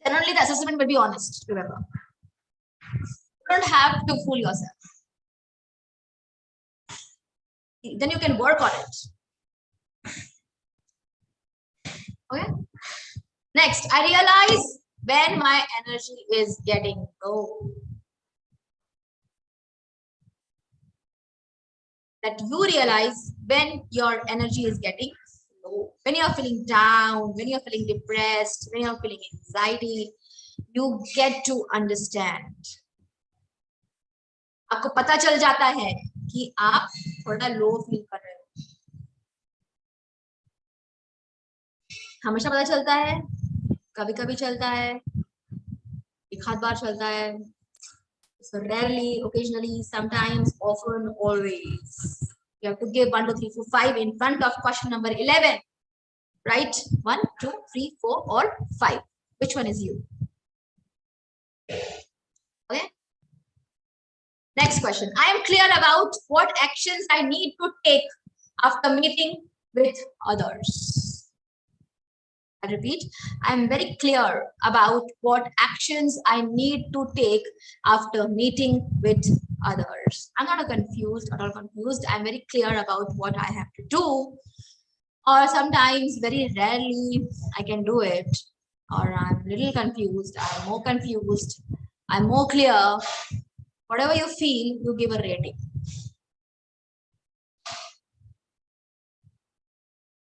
Generally, the assessment will be honest, remember. You don't have to fool yourself. Then you can work on it. Okay. Next, I realize when my energy is getting low. That you realize when your energy is getting low. When you're feeling down, when you're feeling depressed, when you're feeling anxiety, you get to understand. आपको पता चल जाता है कि आप थोड़ा low feel कर रहे हो. हमेशा पता चलता है, कभी कभी चलता है, एक आध बार चलता है. So rarely, occasionally, sometimes, often, always. You have to give 1, 2, 3, 4, 5 in front of question number 11. Right? 1, 2, 3, 4, or 5. Which one is you? Okay. Next question. I am clear about what actions I need to take after meeting with others. I repeat, I am very clear about what actions I need to take after meeting with others. I'm not confused, at all confused. I'm very clear about what I have to do. Or sometimes, very rarely, I can do it. Or I'm a little confused, I'm more confused, I'm more clear. Whatever you feel, you give a rating.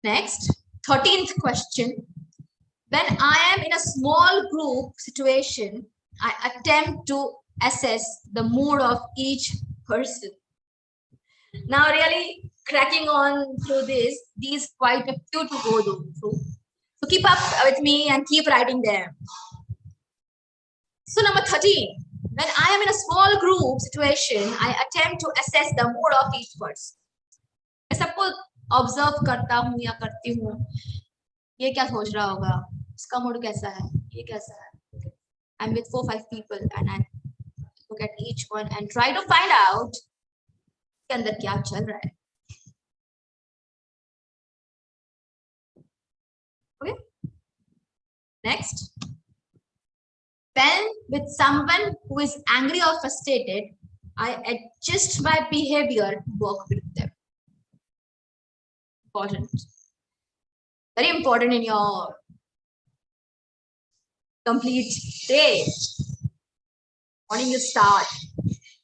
Next, 13th question. When I am in a small group situation, I attempt to assess the mood of each person. Now, really cracking on through these quite a few to go through. So keep up with me and keep writing them. So number 13, when I am in a small group situation, I attempt to assess the mood of each person. I suppose observe करता हूँ या करती हूँ, ये क्या सोच रहा होगा, इसका मूड कैसा है, ये कैसा है. I'm with 4, 5 people and I look at each one and try to find out के अंदर क्या चल रहा है. Okay. Next. When with someone who is angry or frustrated, I adjust my behavior to work with them. Important. Very important in your complete day. Morning you start.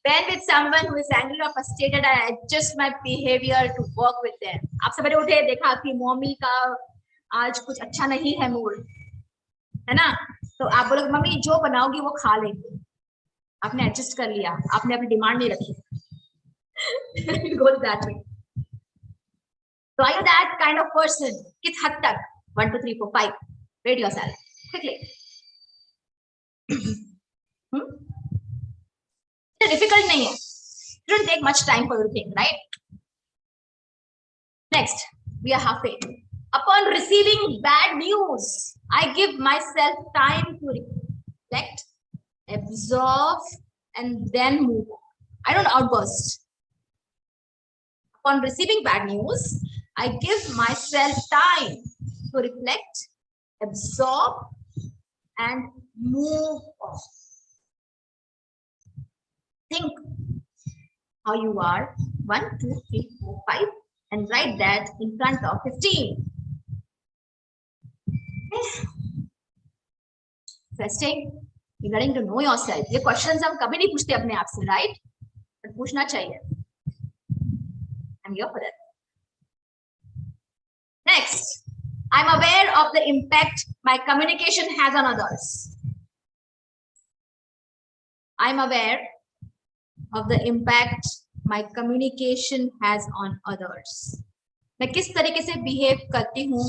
When with someone who is angry or frustrated, I adjust my behavior to work with them. आप सवेरे उठे देखा कि mummy का आज कुछ अच्छा नहीं है मूड, है ना? तो आप बोलोगे मम्मी जो बनाओगी वो खा लेंगे. आपने एडजस्ट कर लिया, आपने अपनी डिमांड नहीं रखी. It goes that way. So are you that kind of person? किस हद तक? 1, 2, 3, 4, 5. Rate yourself quickly. Difficult नहीं है. It don't take much time for you to think, right? Next, we are halfway. Upon receiving bad news, I give myself time to recover. reflect, absorb, and then move on. I don't outburst. Upon receiving bad news, I give myself time to reflect, absorb, and move on. Think how you are 1, 2, 3, 4, 5 and write that in front of 15. Interesting. You're getting to know yourself. ये questions हम कभी नहीं पूछते अपने आप से, right? But पूछना चाहिए. I'm here for that. Next, I'm aware of the impact my communication has on others. I'm aware of the impact my communication has on others. मैं किस तरीके से बिहेव करती हूँ,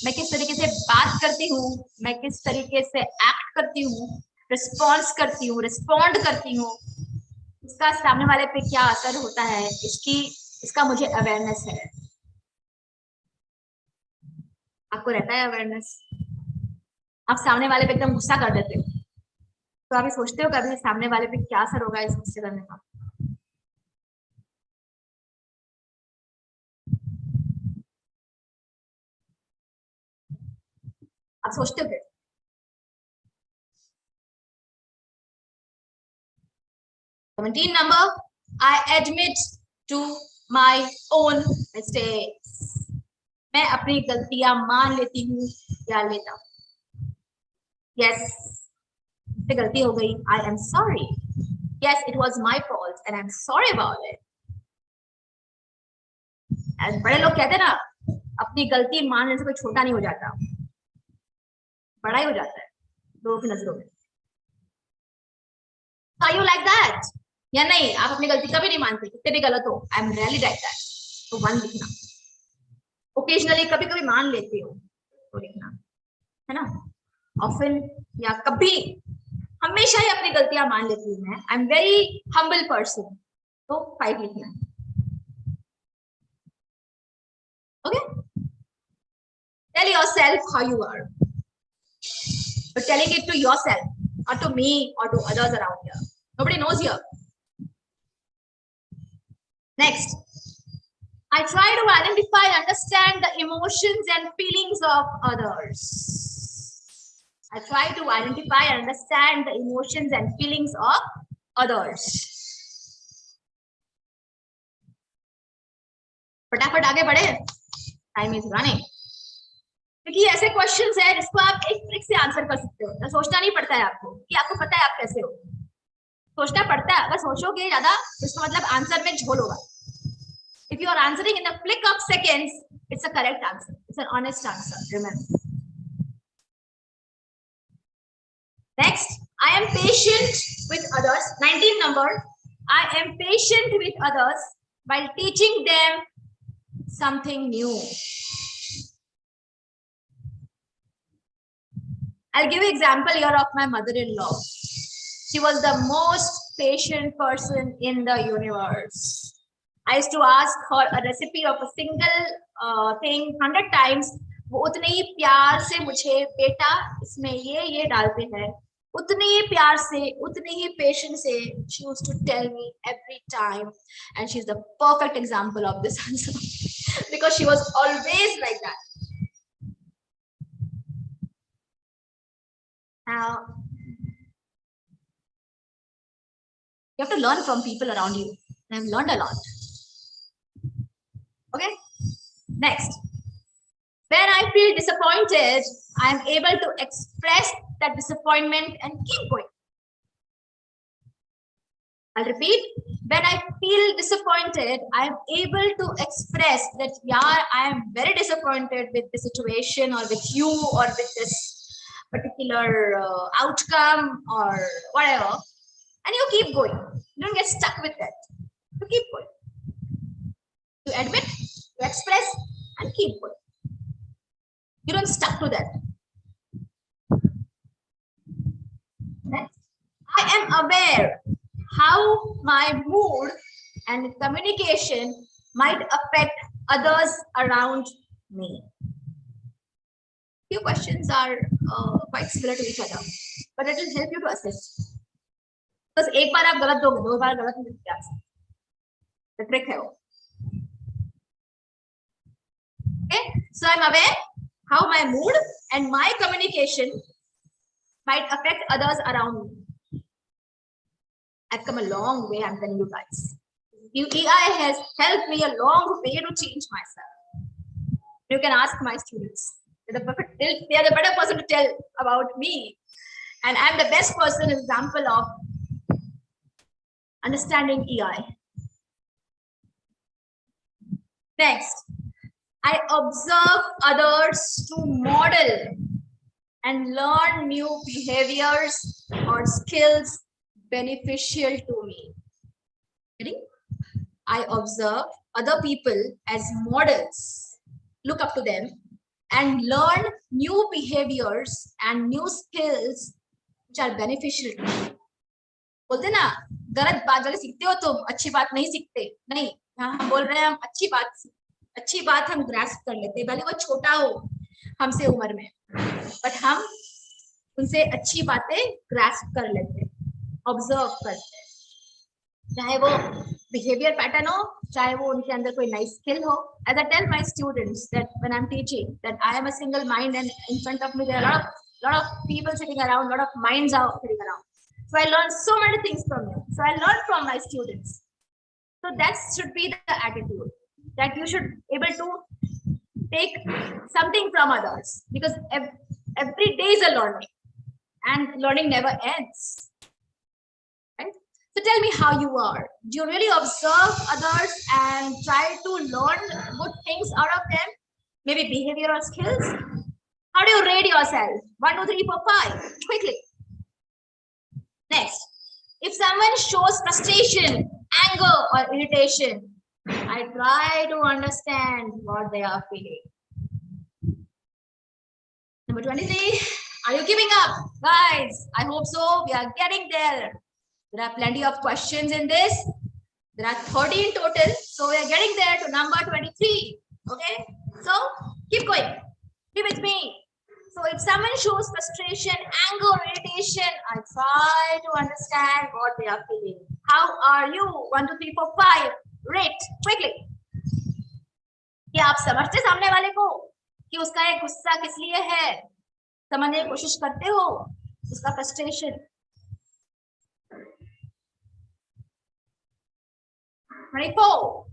मैं किस तरीके से बात करती हूँ, मैं किस तरीके से एक्ट करती हूँ, रिस्पॉन्स करती हूँ, रिस्पॉन्ड करती हूँ, इसका सामने वाले पे क्या असर होता है, इसका मुझे अवेयरनेस है. आपको रहता है अवेयरनेस? आप सामने वाले पे एकदम गुस्सा कर देते हो, तो आप सोचते हो कभी सामने वाले पे क्या असर होगा इस गुस्से करने का? आप सोचते हो? 17 number, I admit to my own mistakes. मैं अपनी गलतियां मान लेती हूँ या लेता हूँ. Yes, मुझसे गलती हो गई. I am sorry. Yes, it was my fault and I'm sorry about it. And बड़े लोग कहते हैं ना, अपनी गलती मानने से कोई छोटा नहीं हो जाता, बड़ा ही हो जाता है लोगों की नजरों में. Are you like that? या नहीं, आप अपनी गलती कभी नहीं मानते, कितने भी गलत हो. I am rarely like that. तो 1 लिखना. Occasionally कभी कभी मान लेते हो तो लिखना, है ना? Often या कभी, हमेशा ही अपनी गलतियां मान लेती हूँ मैं. I am very humble person. तो 5 लिखना. Okay? Tell yourself how you are. But telling it to yourself, or to me, or to others around here. Nobody knows here. Next, I try to identify and understand the emotions and feelings of others. I try to identify and understand the emotions and feelings of others. फटाफट आगे बढ़े. Time is running. क्योंकि ऐसे questions है जिसको आप एक trick से आंसर कर सकते हो. सोचना नहीं पड़ता है आपको कि आपको पता है आप कैसे हो. सोचना पड़ता है. अगर सोचोगे ज्यादा तो इसका मतलब आंसर में झोल होगा. If you are answering in a flick of seconds, it's a correct answer. It's an honest answer. Remember. Next, I am patient with others. 19 number. I am patient with others while teaching them something new. I'll give you an example here of my mother-in-law. She was the most patient person in the universe. I used to ask her a recipe of a single thing 100 times. वो उतने ही प्यार से मुझे, बेटा इसमें ये डालते हैं, उतने ही प्यार से, उतने ही पेशेंस से she used to tell me every time, and she's the perfect example of this answer because she was always like that. Now, you have to learn from people around you. I've learned a lot. Okay, next. When I feel disappointed, I am able to express that disappointment and keep going. I'll repeat. When I feel disappointed, I am able to express that, yeah, I am very disappointed with the situation or with you or with this particular outcome or whatever. And you keep going. You don't get stuck with that. You keep going. You admit, you express, and keep going. You don't stuck to that. Next, I am aware how my mood and communication might affect others around me. Few questions are quite similar to each other, but it will help you to assess. Because एक बार आप गलत दोगे, 2 बार गलत नहीं जा सकते. The trick है वो. Okay, so I'm aware how my mood and my communication might affect others around me. I've come a long way, I'm telling you guys. EI has helped me a long way to change myself. You can ask my students. They are the better person to tell about me. And I'm the best person example of understanding EI. Next, I observe others to model and learn new behaviors or skills beneficial to me. Ready? I observe other people as models, look up to them, and learn new behaviors and new skills which are beneficial to me. बोलते ना, गलत बात अगर सीखते हो तो अच्छी बात नहीं सीखते. नहीं, हम बोल रहे हैं हम अच्छी बात हम ग्रास्प कर लेते हैं, भले वो छोटा हो हमसे उम्र में, बट हम उनसे अच्छी बातें ग्रास्प कर लेते हैं, ऑब्जर्व करते हैं, चाहे वो बिहेवियर पैटर्न हो, चाहे वो उनके अंदर कोई नई स्किल हो. As I tell my students that when I'm teaching that I am a single mind and in front of me there are a lot of people sitting around, lot of minds are sitting around. So I learn so many things from you. So I learn from my students. So that should be the attitude, that you should able to take something from others, because every day is a learning and learning never ends. Right? So tell me how you are. Do you really observe others and try to learn good things out of them? Maybe behavior or skills? How do you rate yourself? 1, 2, 3, 4, 5. Quickly. Next, if someone shows frustration, anger, or irritation, I try to understand what they are feeling. Number 23, are you giving up? Guys, I hope so. We are getting there. There are plenty of questions in this. There are 30 in total. So we are getting there to number 23. Okay, so keep going. Be with me. So if someone shows frustration, anger, or irritation, I try to understand what they are feeling. How are you? 1, 2, 3, 4, 5. Rate quickly. क्या आप समझते सामने वाले को कि उसका एक गुस्सा किस लिए है? समझने की कोशिश करते हो उसका frustration. 24.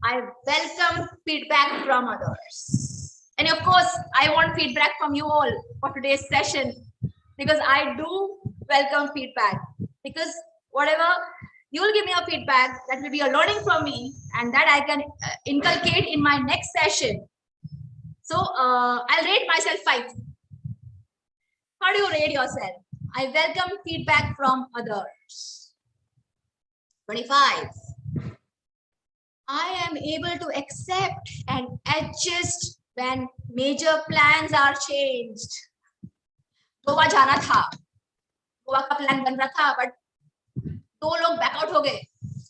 I welcome feedback from others. And of course, I want feedback from you all for today's session, because I do welcome feedback, because whatever you will give me a feedback, that will be a learning from me, and that I can inculcate in my next session. So I'll rate myself 5. How do you rate yourself? I welcome feedback from others. 25. I am able to accept and adjust when major plans are changed. Goa जाना था, गोवा का plan बन रहा था, but 2 लोग backout हो गए,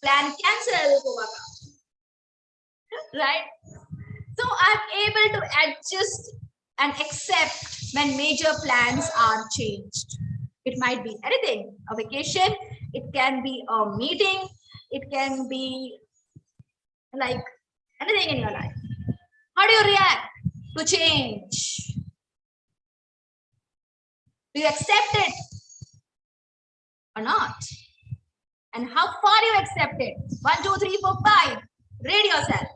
plan cancel Goa का. Right? So I'm able to adjust and accept when major plans are changed. It might be anything, a vacation, it can be a meeting, it can be like anything in your life. How do you react to change? Do you accept it or not? And how far you accept it? 1, 2, 3, 4, 5. Rate yourself.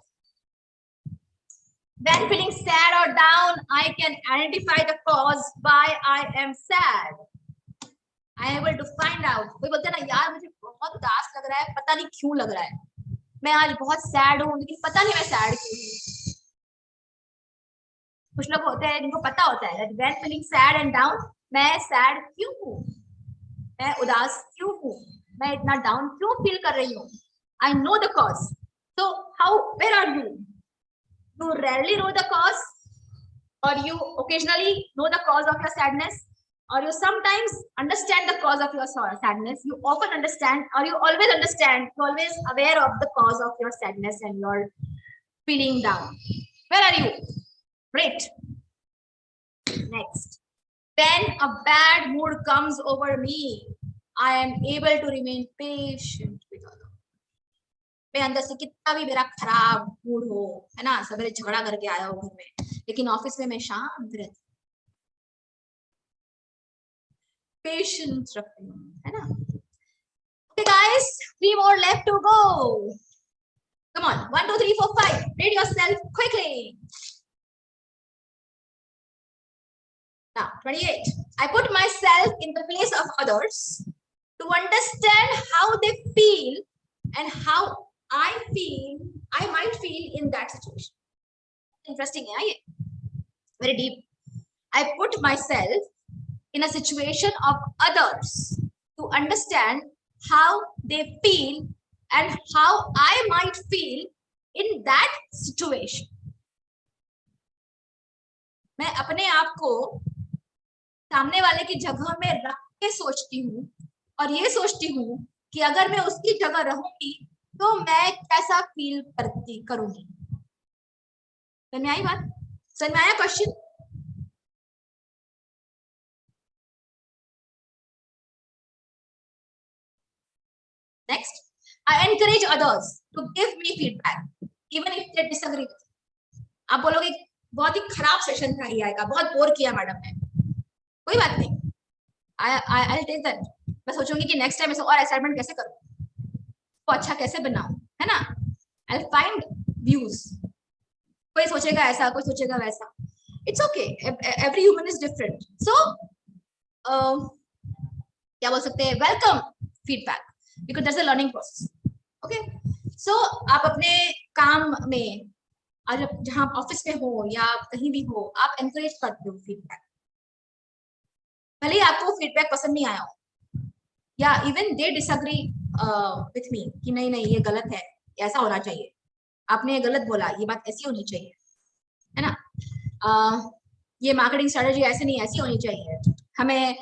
When feeling sad or down, I can identify the cause why I am sad. I am able to find out. कोई बोलता है ना, यार मुझे बहुत उदास लग रहा है, पता नहीं क्यों लग रहा है. मैं आज बहुत सैड हूँ, लेकिन पता नहीं मैं सैड क्यों हूँ. कुछ लोग होते हैं जिनको पता होता है that when feeling sad and down, मैं सैड क्यों हूँ, मैं उदास क्यों हूँ, मैं इतना डाउन क्यों फील कर रही हूँ. I know the cause. So where are you? You rarely know the cause, or you occasionally know the cause of your sadness, or you sometimes understand the cause of your sadness. You often understand, or you always understand, you're always aware of the cause of your sadness and your feeling down. Where are you? Great. Next. When a bad mood comes over me, I am able to remain patient with others. मैं अंदर से कितना भी मेरा खराब mood हो, है ना, सवेरे झगड़ा करके आया हो घर में, लेकिन ऑफिस में मैं शांत रहती, पेशेंस रखती हूँ, है ना. Okay guys, 3 more left to go. Come on, 1 2 3 4 5. Rate yourself quickly. Now 28. I put myself in the place of others to understand how they feel and how I might feel in that situation. Interesting, yeah? Very deep. I put myself in a situation of others to understand how they feel and how I might feel in that situation. मैं अपने आप को सामने वाले की जगह में रख के सोचती हूँ और ये सोचती हूँ कि अगर मैं उसकी जगह रहूंगी तो मैं कैसा फील करूंगी. समझ में आई बात? समझ में आया question? Next, I encourage others to give me feedback, even if they disagree with me. आप बोलोगे बहुत ही खराब सेशन था ये का, बहुत बोर किया मैडम ने. कोई बात नहीं. I'll take that. मैं सोचूंगी कि नेक्स्ट टाइम और असाइनमेंट कैसे करूं, तो अच्छा कैसे बनाऊं, है ना. I'll find views. कोई सोचेगा ऐसा, कोई सोचेगा वैसा. It's okay. Every human is different. So, क्या बोल सकते हैं? Welcome feedback. Because that's a learning process. Okay, so आप अपने काम में, आज जहां ऑफिस में हो या कहीं भी हो, आप एनकरेज करते हो फीडबैक. भले ही आपको फीडबैक पसंद नहीं आया हो, या even they disagree with me कि नहीं नहीं ये गलत है, ऐसा होना चाहिए, आपने ये गलत बोला, ये बात ऐसी होनी चाहिए, है ना. ये मार्केटिंग स्ट्रेटजी ऐसे नहीं, ऐसी होनी चाहिए, हमें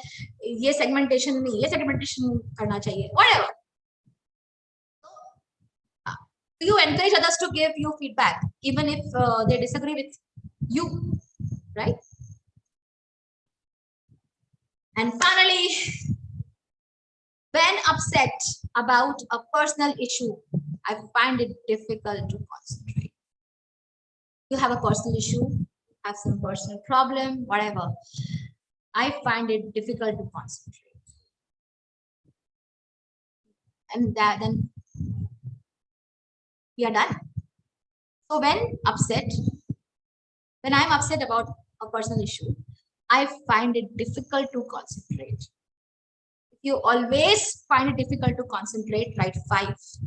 ये सेगमेंटेशन नहीं, ये सेगमेंटेशन करना चाहिए, whatever. You encourage others to give you feedback, even if they disagree with you, right? And finally, when upset about a personal issue, I find it difficult to concentrate. You have a personal issue, have some personal problem, whatever. I find it difficult to concentrate. And then we are done. So when I'm upset about a personal issue, I find it difficult to concentrate. If you always find it difficult to concentrate, write 5. If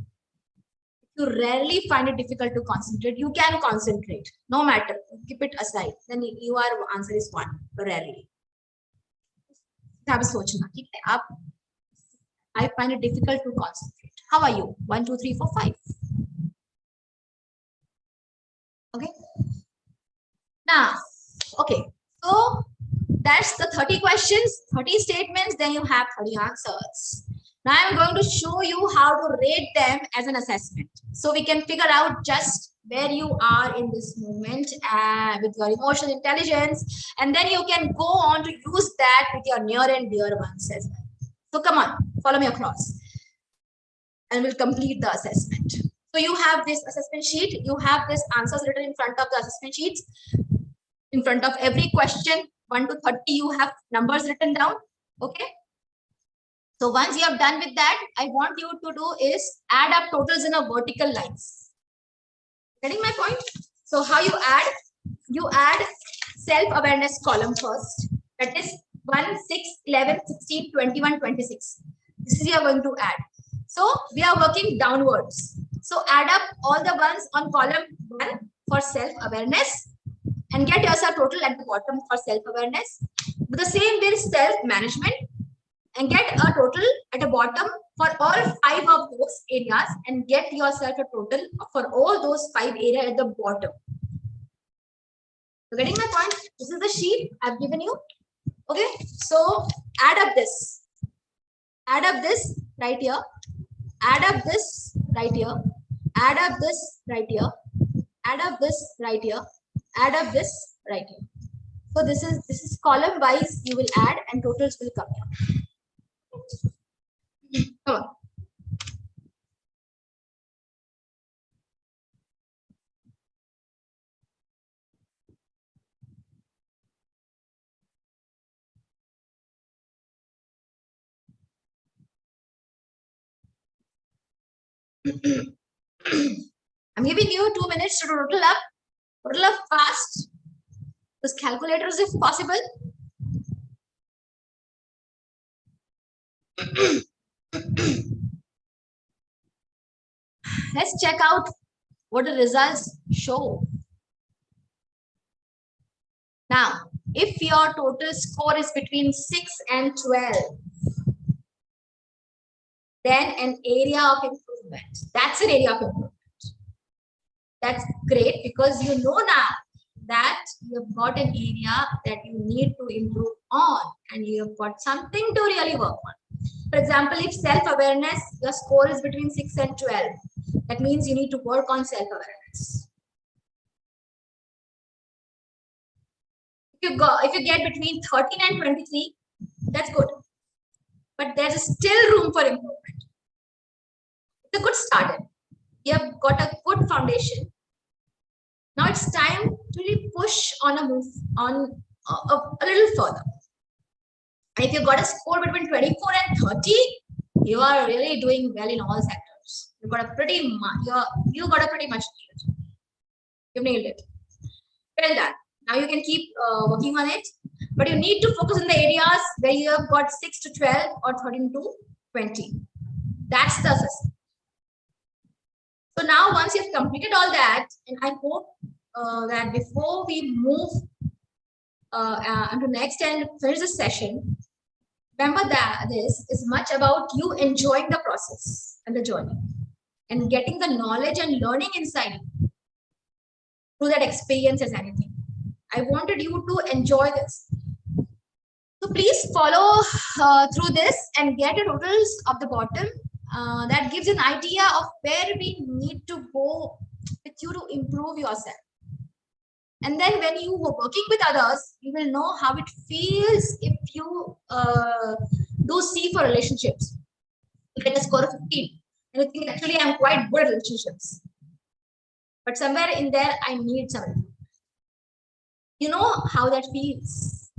you rarely find it difficult to concentrate, you can concentrate, no matter, keep it aside, then your answer is 1, rarely. I find it difficult to concentrate. How are you? 1 2 3 4 5. Okay, now, okay, so that's the 30 questions, 30 statements, then you have 30 answers. Now I'm going to show you how to rate them as an assessment, so we can figure out just where you are in this moment with your emotional intelligence, and then you can go on to use that with your near and dear ones as well. So come on, follow me across and we'll complete the assessment. So you have this assessment sheet, you have this answers written in front of the assessment sheets. In front of every question, 1 to 30, you have numbers written down. Okay. So once you have done with that, I want you to do is add up totals in a vertical lines. Getting my point? So how you add? You add self-awareness column first. That is 1, 6, 11, 16, 21, 26. This is you are going to add. So we are working downwards. So add up all the ones on column 1 for self-awareness and get yourself total at the bottom for self-awareness. Do the same with self-management and get a total at the bottom for all 5 of those areas and get yourself a total for all those 5 areas at the bottom. So getting my point? This is the sheet I've given you. Okay, so add up this. Add up this right here. Add up this right here. Add up this right here. Add up this right here. Add up this right here. So this is column wise you will add and totals will come here. Come on. I'm giving you 2 minutes to total up fast. Those calculators if possible. Let's check out what the results show. Now, if your total score is between 6 and 12, then an area of improvement. That's an area of improvement. That's great because you know now that you've got an area that you need to improve on and you've got something to really work on. For example, if self-awareness, your score is between 6 and 12, that means you need to work on self-awareness. If you get between 13 and 23, that's good. But there's still room for improvement. It's a good start. You have got a good foundation. Now it's time to really push on a move on a little further. And if you've got a score between 24 and 30, you are really doing well in all sectors. You've got a pretty much nailed. You've nailed it. Well done. Now you can keep working on it, but you need to focus on the areas where you have got 6 to 12 or 13 to 20. That's the assessment. So now once you've completed all that, and I hope that before we move on to next and finish the session, remember that this is much about you enjoying the process and the journey and getting the knowledge and learning inside through that experience as anything. I wanted you to enjoy this. So please follow through this and get your totals of the bottom. That gives an idea of where we need to go with you to improve yourself. And then when you are working with others, you will know how it feels if you do C for relationships. You get a score of 15. And you think, actually, I'm quite good at relationships. But somewhere in there, I need something. You know how that feels.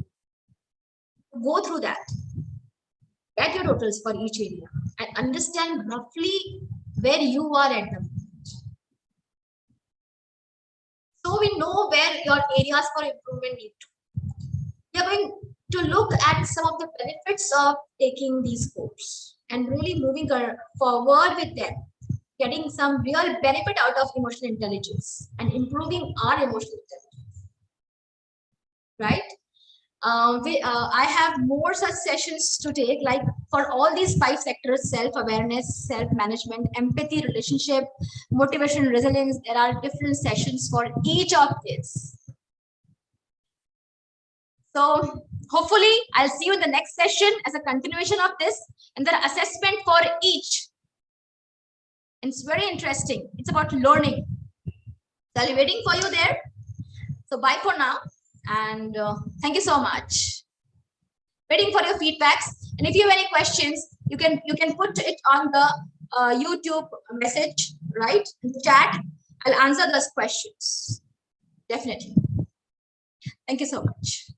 Go through that. Get your totals for each area and understand roughly where you are at the moment. So we know where your areas for improvement need to. We are going to look at some of the benefits of taking these courses and really moving forward with them, getting some real benefit out of emotional intelligence and improving our emotional intelligence. Right? I have more such sessions to take, like for all these 5 sectors: self-awareness, self-management, empathy, relationship, motivation, resilience. There are different sessions for each of these. So hopefully I'll see you in the next session as a continuation of this and the assessment for each. And it's very interesting. It's about learning. So I'll be waiting for you there. So bye for now. And thank you so much. Waiting for your feedbacks. And if you have any questions, you can put it on the YouTube message, right? In the chat. I'll answer those questions. Definitely. Thank you so much.